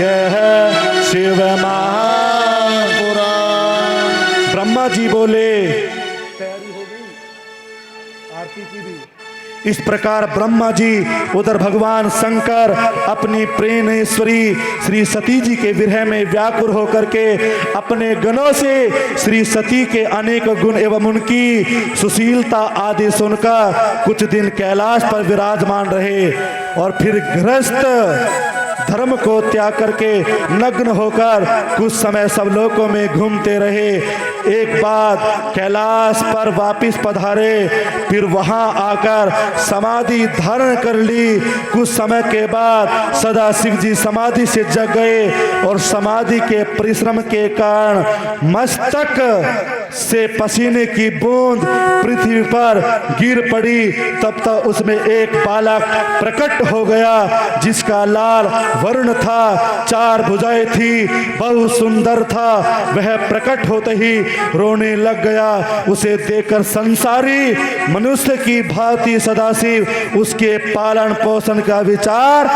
यह है शिव महापुराण। ब्रह्मा जी बोले तैयारी हो गई आरती की भी। इस प्रकार ब्रह्मा जी उधर भगवान शंकर अपनी प्रेमेश्वरी श्री सती जी के विरह में व्याकुल होकर के अपने गणों से श्री सती के अनेक गुण एवं उनकी सुशीलता आदि सुनकर कुछ दिन कैलाश पर विराजमान रहे, और फिर गृहस्थ धर्म को त्याग करके नग्न होकर कुछ समय सब लोकों में घूमते रहे। एक बार कैलाश पर वापिस पधारे, फिर वहां आकर समाधि धारण कर ली। कुछ समय के बाद सदा शिव जी समाधि से जग गए, और समाधि के परिश्रम के कारण मस्तक से पसीने की बूंद पृथ्वी पर गिर पड़ी। तब तक उसमें एक बालक प्रकट हो गया, जिसका लाल वर्ण था, चार भुजाएं थी, बहुत सुंदर था। वह प्रकट होते ही रोने लग गया। उसे देखकर संसारी मनुष्य की भांति सदाशिव उसके पालन पोषण का विचार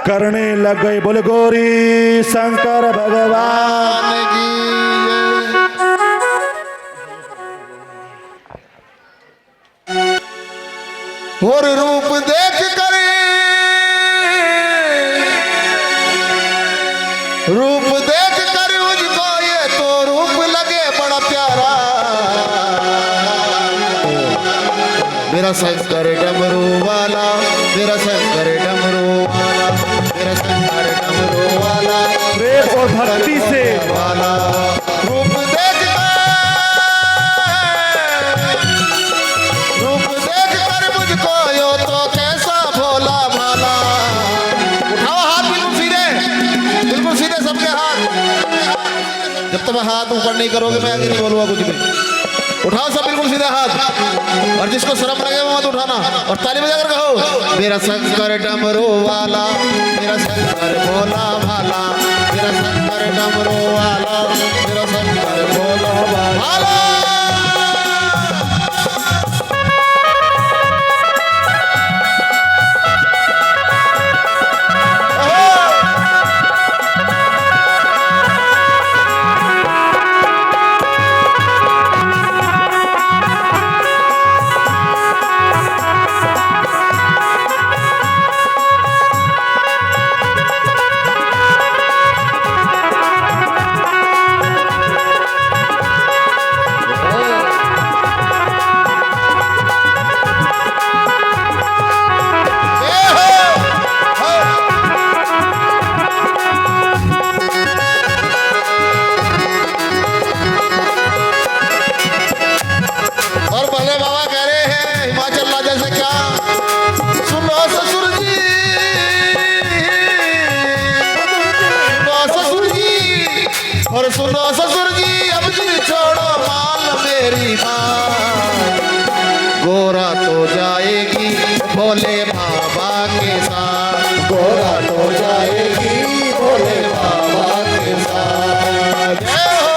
करने लग गए। बोले गौरी शंकर भगवान की और रूप देख कर उसको ये तो रूप लगे मेरा शंकर डमरू वाला, मेरा शंकर डमरू वाला, मेरा शंकर डमरू वाला, प्रेम और भक्ति से वाला रूप देख कर मुझको यो तो कैसा भोला भाला। उठाओ हाथ बिल्कुल सीधे सबके हाथ। जब तक हाथ ऊपर नहीं करोगे मैं आगे नहीं बोलूंगा कुछ भी। उठाओ सब बिल्कुल सीधे हाथ, और जिसको शर्म लगे वो मत उठाना, और ताली बजाकर कहो मेरा शंकर डमरू वाला, मेरा शंकर भोला भाला, मेरा शंकर डमरू वाला, मेरा शंकर भोला भाला। और सुनो ससुर जी अब जी छोड़ो माल मेरी माँ, गोरा तो जाएगी भोले बाबा के साथ, गोरा तो जाएगी भोले बाबा के साथ। जय हो।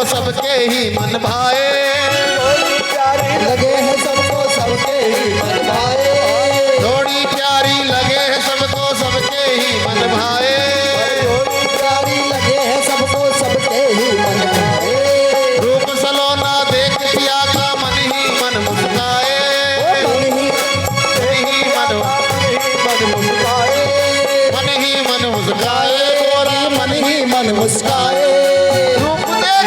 सबके ही मन भाए, लगे हैं सबको सबके ही मन भाए, थोड़ी प्यारी लगे है सबको सबके ही मन भाए, प्यारी लगे हैं सबको सबके ही मन भाए, रूप सलोना देख पिया का मन ही मन मुस्काए, मन ही मन मुस्काए, मन ही मन मुस्काए, गोरा मन ही मन मुस्काए। रूप देख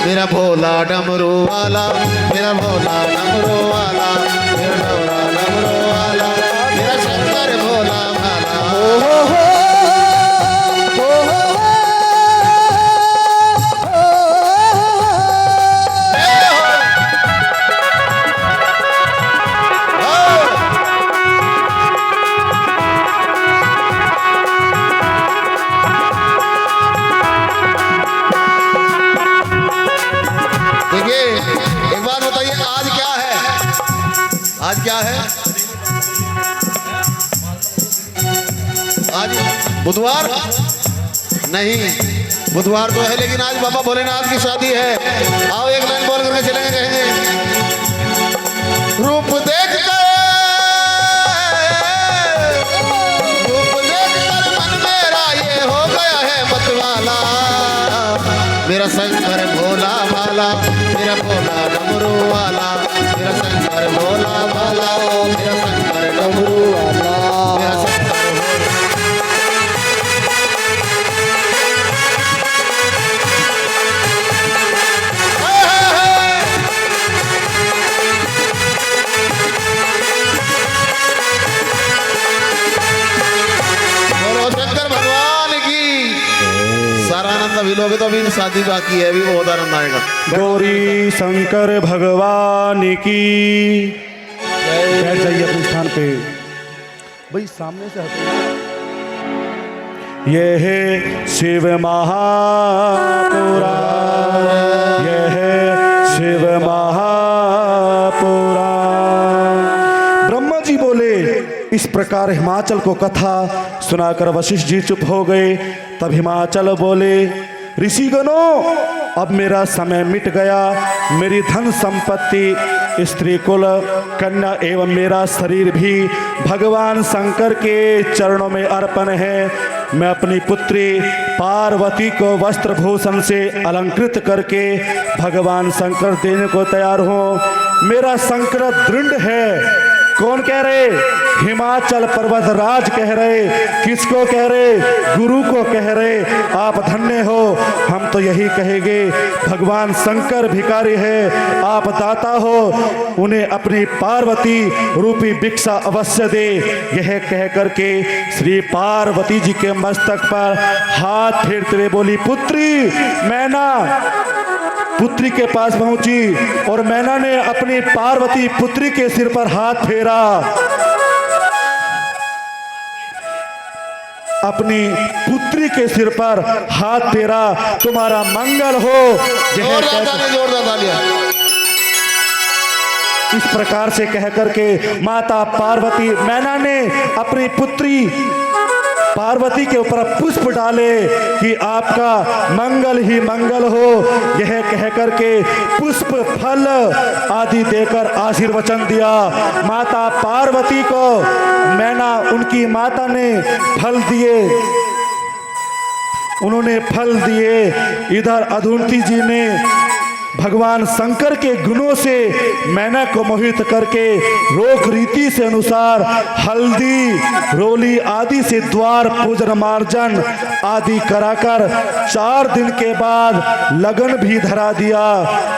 मेरा भोला डमरू वाला, मेरा भोला डमरू वाला, मेरा भोला डमरू वाला, मेरा शंकर भोला भाला। हो हो हो हो आज क्या है? आज बुधवार नहीं, बुधवार तो है लेकिन आज बाबा भोलेनाथ की शादी है। आओ एक लाइन बोल करके चलेंगे, कहेंगे रूप देख कर मन मेरा ये हो गया है मतवाला, मेरा शंकर भोला भाला, मेरा भोला डमरू वाला, मेरा शंकर भोला भाला, मेरा शंकर डमरू वाला, मेरा शंकर बोलो शंकर भगवान की। सारा आनंद अभी लोगे तो अभी शादी बाकी है, अभी बहुत आनंद आएगा। गौरी शंकर भगवान की बैठ जाइए अपने स्थान पे। भाई सामने से हटो। ये है शिव महापुराण, ये है शिव महापुराण। ब्रह्मा जी बोले, इस प्रकार हिमाचल को कथा सुनाकर वशिष्ठ जी चुप हो गए। तब हिमाचल बोले, ऋषिगणों, अब मेरा समय मिट गया। मेरी धन संपत्ति, स्त्री कुल, कन्या एवं मेरा शरीर भी भगवान शंकर के चरणों में अर्पण है। मैं अपनी पुत्री पार्वती को वस्त्र भूषण से अलंकृत करके भगवान शंकर देने को तैयार हूँ। मेरा संकल्प दृढ़ है। कौन कह रहे? हिमाचल पर्वत राज कह रहे। किसको कह रहे? गुरु को कह रहे। आप धन्य हो। हम तो यही कहेंगे, भगवान शंकर भिखारी है, आप दाता हो, उन्हें अपनी पार्वती रूपी भिक्षा अवश्य दे। यह कह करके श्री पार्वती जी के मस्तक पर हाथ फेरते हुए बोली, पुत्री मैना पुत्री के पास पहुंची और मैना ने अपनी पार्वती पुत्री के सिर पर हाथ फेरा। अपनी पुत्री के सिर पर हाथ फेरा, तुम्हारा मंगल हो। जोरदार तालियां। इस प्रकार से कह करके माता पार्वती मैना ने अपनी पुत्री पार्वती के ऊपर पुष्प डाले कि आपका मंगल ही मंगल हो। यह कह करके पुष्प फल आदि देकर आशीर्वचन दिया। माता पार्वती को मैना उनकी माता ने फल दिए, उन्होंने फल दिए। इधर अधुंती जी ने भगवान शंकर के गुणों से मैना को मोहित करके रोक रीति से अनुसार हल्दी रोली आदि से द्वार पूजन मार्जन आदि कराकर 4 दिन के बाद लगन भी धरा दिया।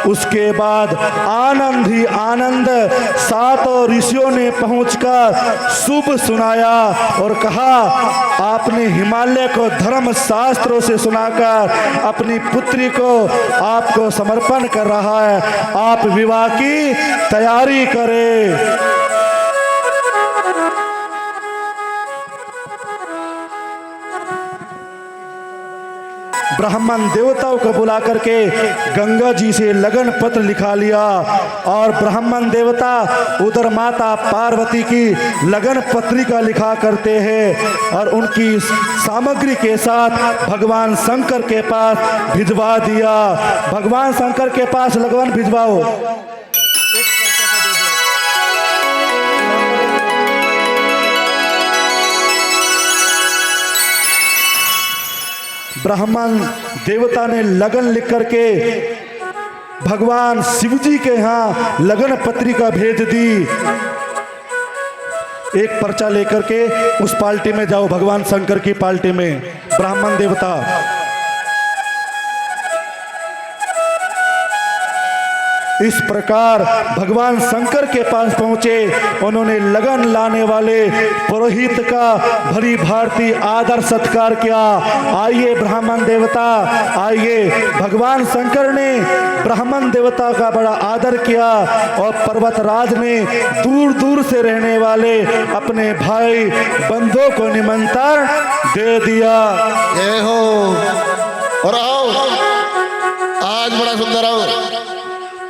उसके बाद आनंद ही आनंद 7 ऋषियों ने पहुंचकर शुभ सुनाया और कहा, आपने हिमालय को धर्म शास्त्रों से सुनाकर अपनी पुत्री को आपको समर्पण कर रहा है, आप विवाह की तैयारी करें। ब्राह्मण देवताओं को बुला करके गंगा जी से लगन पत्र लिखा लिया और ब्राह्मण देवता उधर माता पार्वती की लगन पत्रिका लिखा करते हैं और उनकी सामग्री के साथ भगवान शंकर के पास भिजवा दिया। भगवान शंकर के पास लगन भिजवाओ। ब्राह्मण देवता ने लगन लिख करके भगवान शिव जी के यहाँ लगन पत्रिका भेज दी। एक पर्चा लेकर के उस पार्टी में जाओ, भगवान शंकर की पार्टी में। ब्राह्मण देवता इस प्रकार भगवान शंकर के पास पहुंचे। उन्होंने लगन लाने वाले पुरोहित का भली भांति आदर सत्कार किया। आइए ब्राह्मण देवता आइए। भगवान शंकर ने ब्राह्मण देवता का बड़ा आदर किया और पर्वतराज ने दूर दूर से रहने वाले अपने भाई बंधुओं को निमंत्रण दे दिया। जय हो। और आओ, आज बड़ा सुंदर आओ,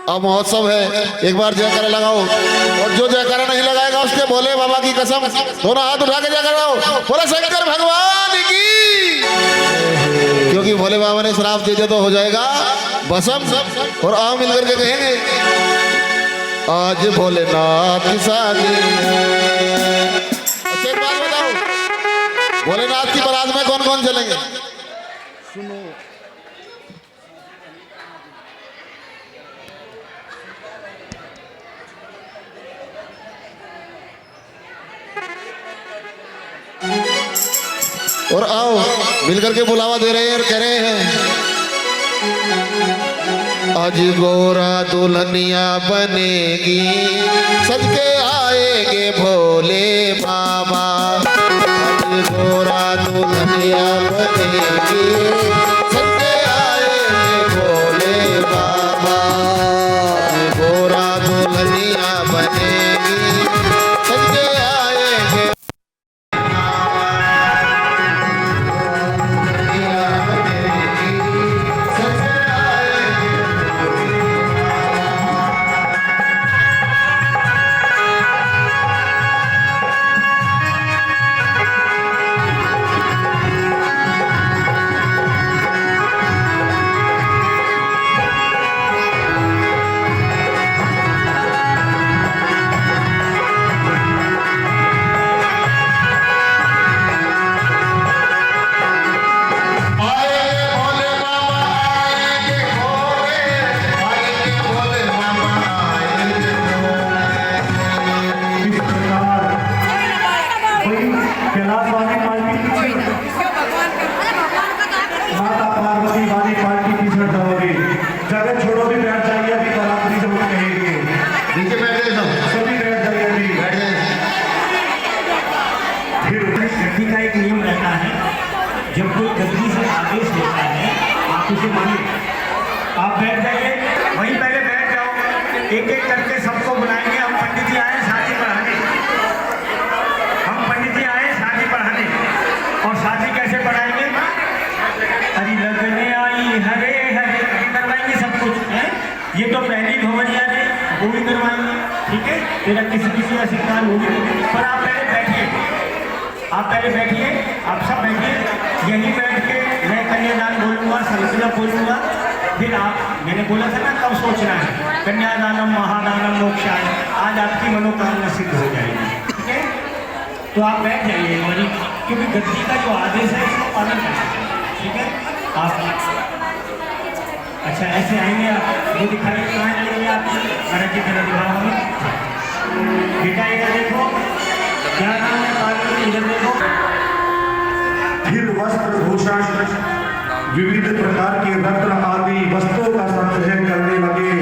अब महोत्सव है। एक बार जयकारा लगाओ और जो जयकारा नहीं लगाएगा उसके भोले बाबा की कसम दोनों हाथ उठा के जयकारा लगाओ, बोले शंकर भगवान की। क्योंकि भोले बाबा ने श्राप दे दिया तो हो जाएगा भस्म। और आओ मिलकर के कहेंगे, आज भोलेनाथ की शादी है। अच्छा एक बात बताओ, भोलेनाथ की बारात में कौन कौन चलेंगे? सुनो, और आओ मिलकर के बुलावा दे रहे हैं और कह रहे हैं, आज गोरा दुल्हनिया बनेगी, सज के आएंगे भोले बाबा। आज गोरा दुल्हनिया बनेगी, सज के आएंगे भोले बाबा। गोरा दुल्हनिया बनेगी, सज के आएंगे। जब कोई गद्दी से आदेश होता है आप उसे मानिए। आप बैठ जाइए, वहीं पहले बैठ जाओ, एक एक करके सबको बुलाएंगे। हम पंडित जी आए शादी पढ़ाने, हम पंडित जी आए शादी पढ़ाने। और शादी कैसे पढ़ाएंगे? हरी लगने आई हरे हरे करवाएंगे सब कुछ है। ये तो पहली भवनिया ने वो भी करवाएंगे, ठीक है। तेरा किसी किसी का शिकार होगी, पर आप पहले बैठिए, आप पहले बैठिए, आप सब बैठिए। यहीं बैठ के मैं कन्यादान बोलूँगा, संस्कृत बोलूँगा, फिर आप, मैंने बोला था ना कब सोचना है, कन्यादानम महादानम मोक्षाय, आज आपकी मनोकामना सिद्ध हो जाएगी, ठीक है। तो आप बैठ जाइए एक बारी, क्योंकि गद्दी का जो आदेश है इसको पालन करना चाहिए, ठीक है। आप अच्छा ऐसे आएंगे, आप वो दिखाइए कहाँ जाएंगे आप, महाराज जी तरह दिखाओ हमें। बेटा इधर देखो, क्या नाम है पार्वती, इधर देखो। फिर वस्त्र भूषण विविध प्रकार के रत्न आदि वस्तुओं का संग्रह करने लगे।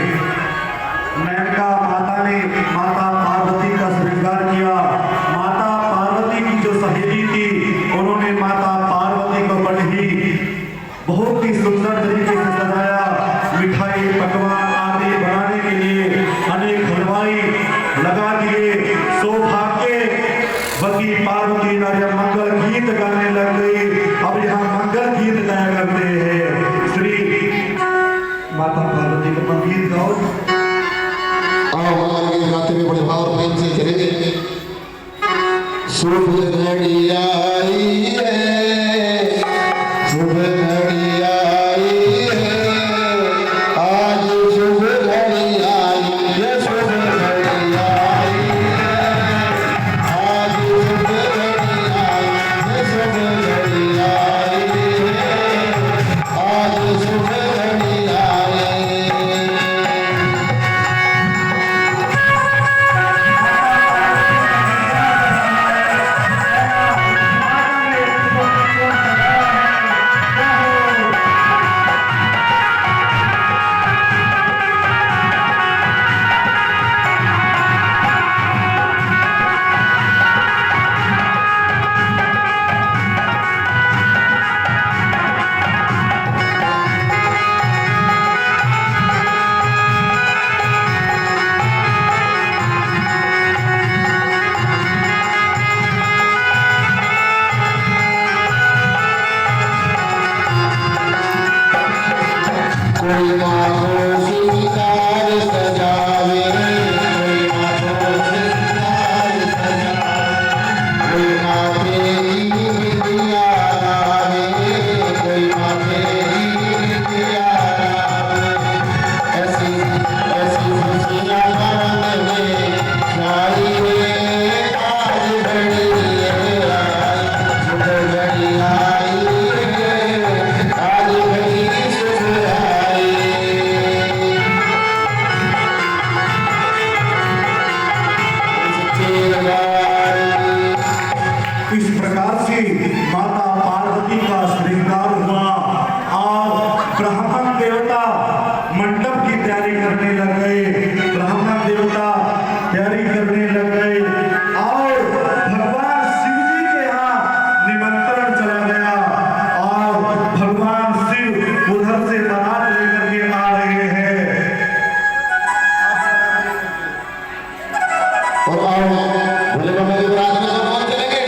मेनका माता ने माता पार्वती का श्रृंगार किया। माता पार्वती की जो सहेली थी उन्होंने माता पार्वती को बड़ी ही बहुत ही सुंदर तरीके से सजाया। मिठाई पकवान आदि बनाने के लिए अनेक हलवाई लगा दिए। सौभाग्य बकी पार्वती नार्य मंगल गीत गाने लग गई। अब यहाँ मंगल गीत गाया करते हैं। श्री माता पार्वती का गीत गाओ। आओ मंगल गीत गाते हुए बड़े भाव और प्रेम से चलेंगे। शुभ घड़ी आई है, शुभ घड़ी आई है, आज शुभ घड़ी आई है, शुभ घड़ी आई है, आज शुभ घड़ी आई है, शुभ घड़ी आई है, आज शुभ घड़ी आई है। कोई माथों सिंगार सजावे, कोई माथों सिंगार सजावे, कोई माथे की बिंदिया लावे, कोई माथे की बिंदिया लावे। ऐसी ऐसी खुशियाँ मन में छाई है, आज घड़ी आई, शुभ घड़ी आई है, आज घड़ी शुभ आई। इस प्रकार से माता पार्वती का श्रृंगार हुआ और ब्राह्मण देवता मंडप की तैयारी करने लग गए। ब्राह्मण देवता तैयारी करने लग गए और भगवान शिव जी के यहाँ निमंत्रण चला गया और भगवान शिव उधर से बारात लेकर के आ रहे हैं। और आओ भोले बाबा की बारात में सब कौन चलेंगे?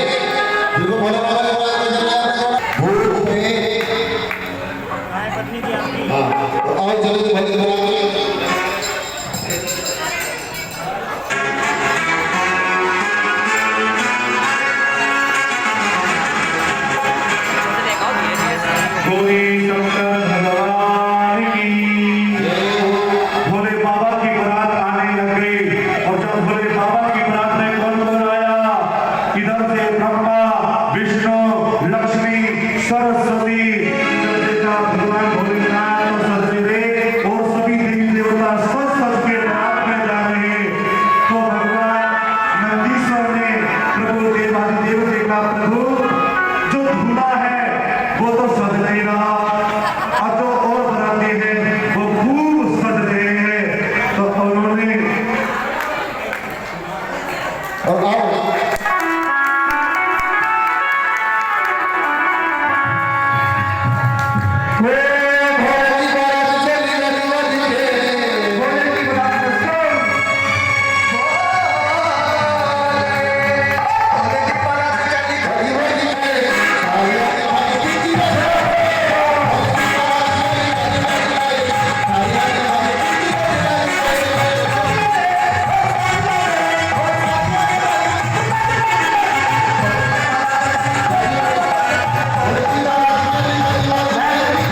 देखो भोले बाबा की बारात में चले आपको भूल पे। पत्नी की आपकी हाँ, तो आओ चलो भोले की बारात में। कोई शंकर भगवान की भोले बाबा की बारात आने लग गई। और जब भोले बाबा की बारात में कौन कौन आया? इधर से ब्रह्मा विष्णु लक्ष्मी सरस्वती जब भगवान भोलेनाथ को सजदे और सभी देवी देवता सज सज के बारात में जा रहे हैं। तो भगवान नंदीश्वर ने प्रभु देवादिदेव से कहा, प्रभु जो दूल्हा है वो तो सज नहीं रहा और जो और बराती है वो खूब सज रहे हैं। तो उन्होंने और आओ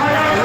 खड़ा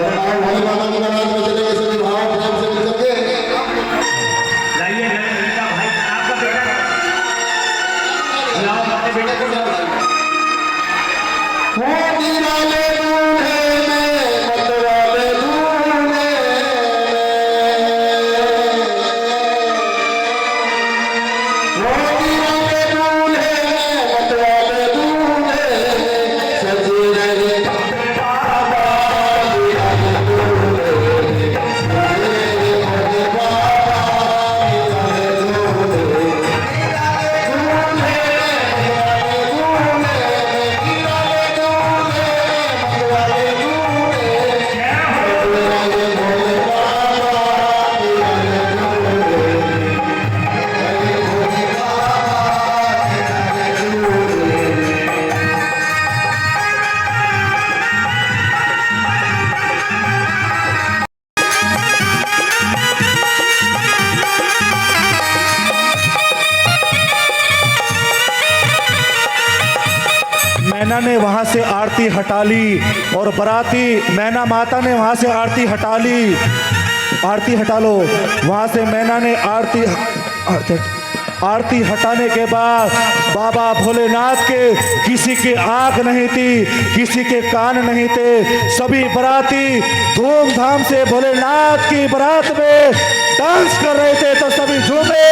भोले बाबा की बारात में चलेंगे सभी भाव प्रेम से मिल करके। लाइए लड़का भाई आपका बेटा लाओ अपने बेटे को लाओ। वो निराले दूल्हे में मतवाले दूल्हे में, वो निराले दूल्हे में मतवाले दूल्हे में सजे रहे बाबा निराले दूल्हे में, सजे रहे बाबा निराले दूल्हे में, निराले दूल्हे मैना ने वहां से आरती हटा ली और बराती मैना माता ने वहां से आरती हटा ली। आरती हटा लो। वहां से मैना ने आरती हटाने के बाद बाबा भोलेनाथ के किसी के आंख नहीं थी, किसी के कान नहीं थे। सभी बराती धूमधाम से भोलेनाथ की बारात में डांस कर रहे थे तो सभी झूमे।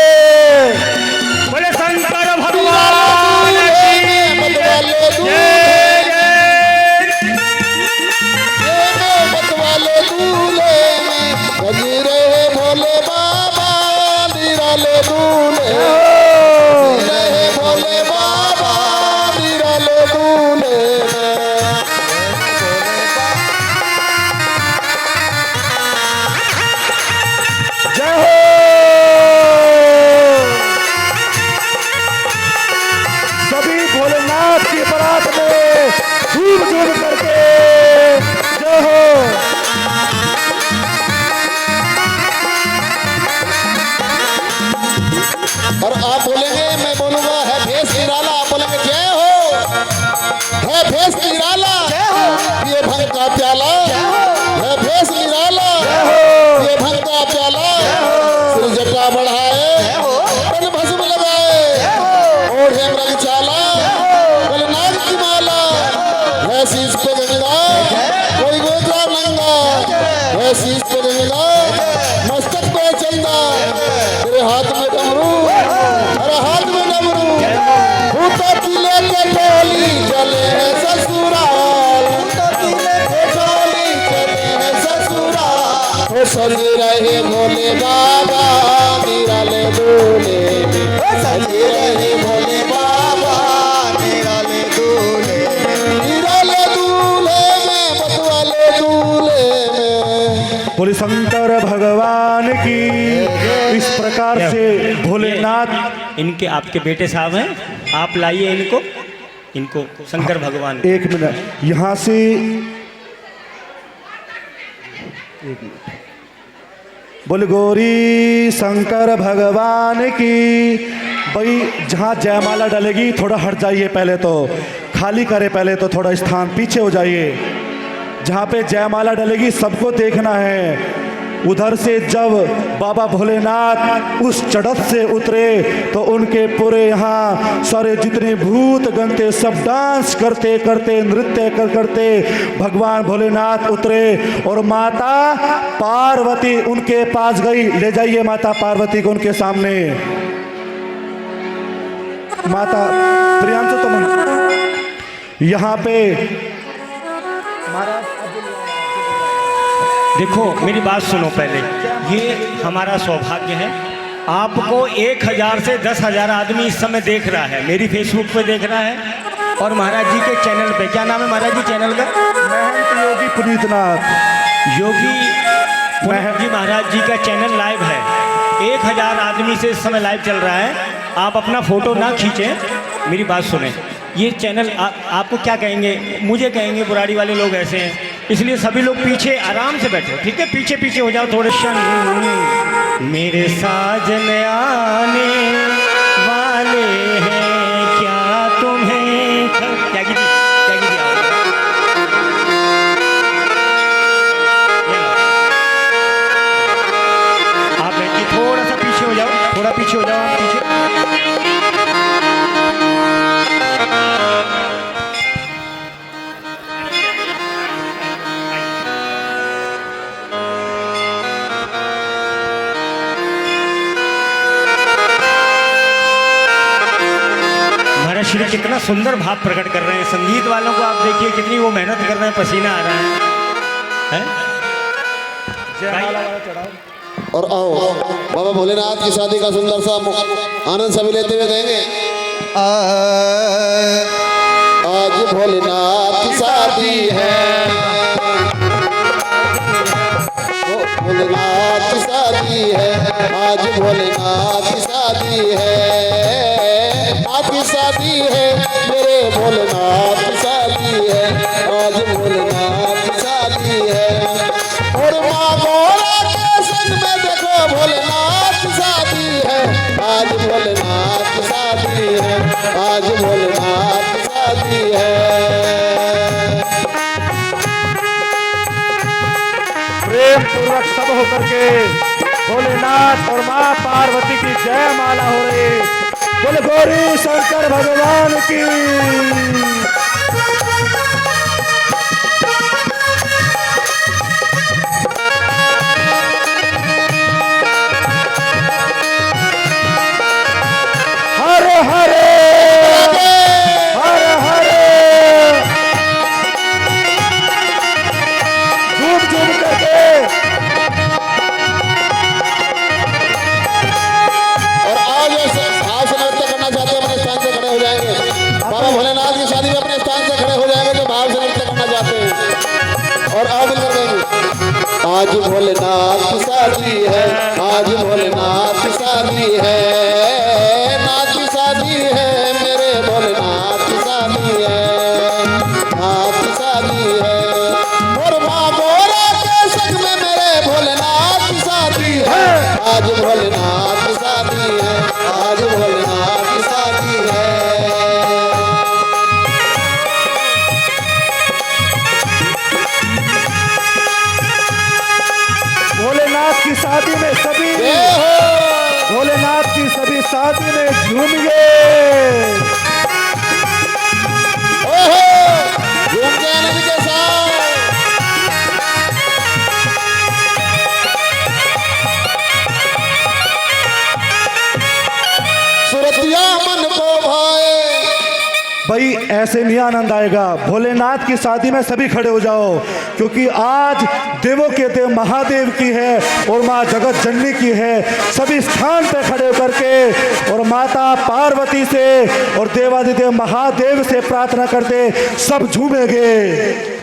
बोले शंकर भगवान की जय जय। मतवाले दूल्हे में सजे रहे भोले बाबा निराले दूल्हे, सजे रहे भोले बाबा निराले दूल्हे में। जय हो। सभी भोलेनाथ की बारात में झूम झूम करके जय हो। और आप बोलेंगे, मैं बोलूंगा है भेष निराला, आप बोलेंगे जय हो। है भेष निराला, ये भंग का प्याला, है भेष निराला, ये भंग का प्याला। सिर जटा बढ़ाए, तन भस्म लगाए, ओढ़े मृग चाला, गल नाग की माला, है शीश पे गंगा, कोई गोदरा नंगा, है शीश पे गंगा, मस्तक पे चंदा, तेरे हाथ में डमरू, अरे हाथ में डमरू, भूता किले के टोली चले हैं ससुराल, भूता किले के टोली चले हैं ससुराल। वो सजे रहे भोले बाबा निराले दूल्हे में, सजे रहे भोले बाबा निराले दूल्हे में, निराले दूल्हे में मतवाले दूल्हे में। बोले शंकर भगवान की। इस प्रकार से भोलेनाथ। इनके आपके बेटे साहब हैं, आप लाइए इनको शंकर भगवान। एक मिनट यहाँ से एक मिनट। बोले गौरी शंकर भगवान की। भाई जहाँ जयमाला डलेगी थोड़ा हट जाइए, पहले तो खाली करे, पहले तो थोड़ा स्थान पीछे हो जाइए। जहाँ पे जयमाला डलेगी सबको देखना है। उधर से जब बाबा भोलेनाथ उस चढ़त से उतरे तो उनके पूरे यहाँ सारे जितने भूत गणते सब डांस करते करते नृत्य करते भगवान भोलेनाथ उतरे और माता पार्वती उनके पास गई। ले जाइए माता पार्वती को उनके सामने। माता प्रियांशु तुम यहाँ पे देखो मेरी बात सुनो पहले। ये हमारा सौभाग्य है, आपको 1000 से 10,000 आदमी इस समय देख रहा है, मेरी फेसबुक पे देख रहा है और महाराज जी के चैनल पे। क्या नाम है महाराज जी चैनल का? महंत योगी पुनीतनाथ। योगी पुनीत जी महाराज जी का चैनल लाइव है। 1000 आदमी से इस समय लाइव चल रहा है। आप अपना फोटो ना खींचें, मेरी बात सुने। ये चैनल आपको क्या कहेंगे, मुझे कहेंगे बुराड़ी वाले लोग ऐसे हैं, इसलिए सभी लोग पीछे आराम से बैठो, ठीक है? पीछे पीछे हो जाओ थोड़े क्षण। मेरे साजन आने वाले हैं, क्या तुम्हें क्या कीजिए श्री कितना सुंदर भाव प्रकट कर रहे हैं। संगीत वालों को आप देखिए कितनी वो मेहनत कर रहे हैं, पसीना आ रहा है? और आओ बाबा भोलेनाथ की शादी का सुंदर सा आनंद सभी लेते हुए कहेंगे। आज भोलेनाथ की शादी है, भोलेनाथ की शादी है, आज भोलेनाथ की शादी है, आज की शादी है, मेरे भोलेनाथ की शादी है, आज भोलेनाथ की शादी है। और माँ गौरा के संग में देखो भोलेनाथ की शादी है, आज भोलेनाथ की शादी है, आज भोलेनाथ की शादी है। प्रेम पूर्वक सब होकर के भोलेनाथ और माँ पार्वती की जय माला हो रही। बोले गौरी शंकर भगवान की। हरे हरे हरे हरे झूम झूम करके। और आज भाव से नृत्य करना चाहते हैं अपने स्थान से खड़े हो जाएंगे। बाबा भोलेनाथ की शादी में अपने स्थान से खड़े हो जाएंगे जो भाव से नृत्य करना चाहते हैं। और आओ मिलकर देंगे। आज भोलेनाथ की शादी है, आज भोलेनाथ की शादी है, नाथ की शादी है, मेरे भोलेनाथ की शादी है, नाथ की शादी है। और माँ गौरा के संग में मेरे भोलेनाथ की शादी है, आज भोलेनाथ की शादी है, आज भोलेनाथ की शादी है। भोलेनाथ की शादी में सभी जय हो। भोलेनाथ की सभी शादी में झूमिए। ओहो झूम के आनंद के साथ। सुरतिया मन को भाए। भाई ऐसे नहीं आनंद आएगा। भोलेनाथ की शादी में सभी खड़े हो जाओ, क्योंकि आज देवों के देव महादेव की है और माँ जगत जननी की है। सभी स्थान पे खड़े होकर के और माता पार्वती से और देवादिदेव महादेव से प्रार्थना करते सब झूमेंगे।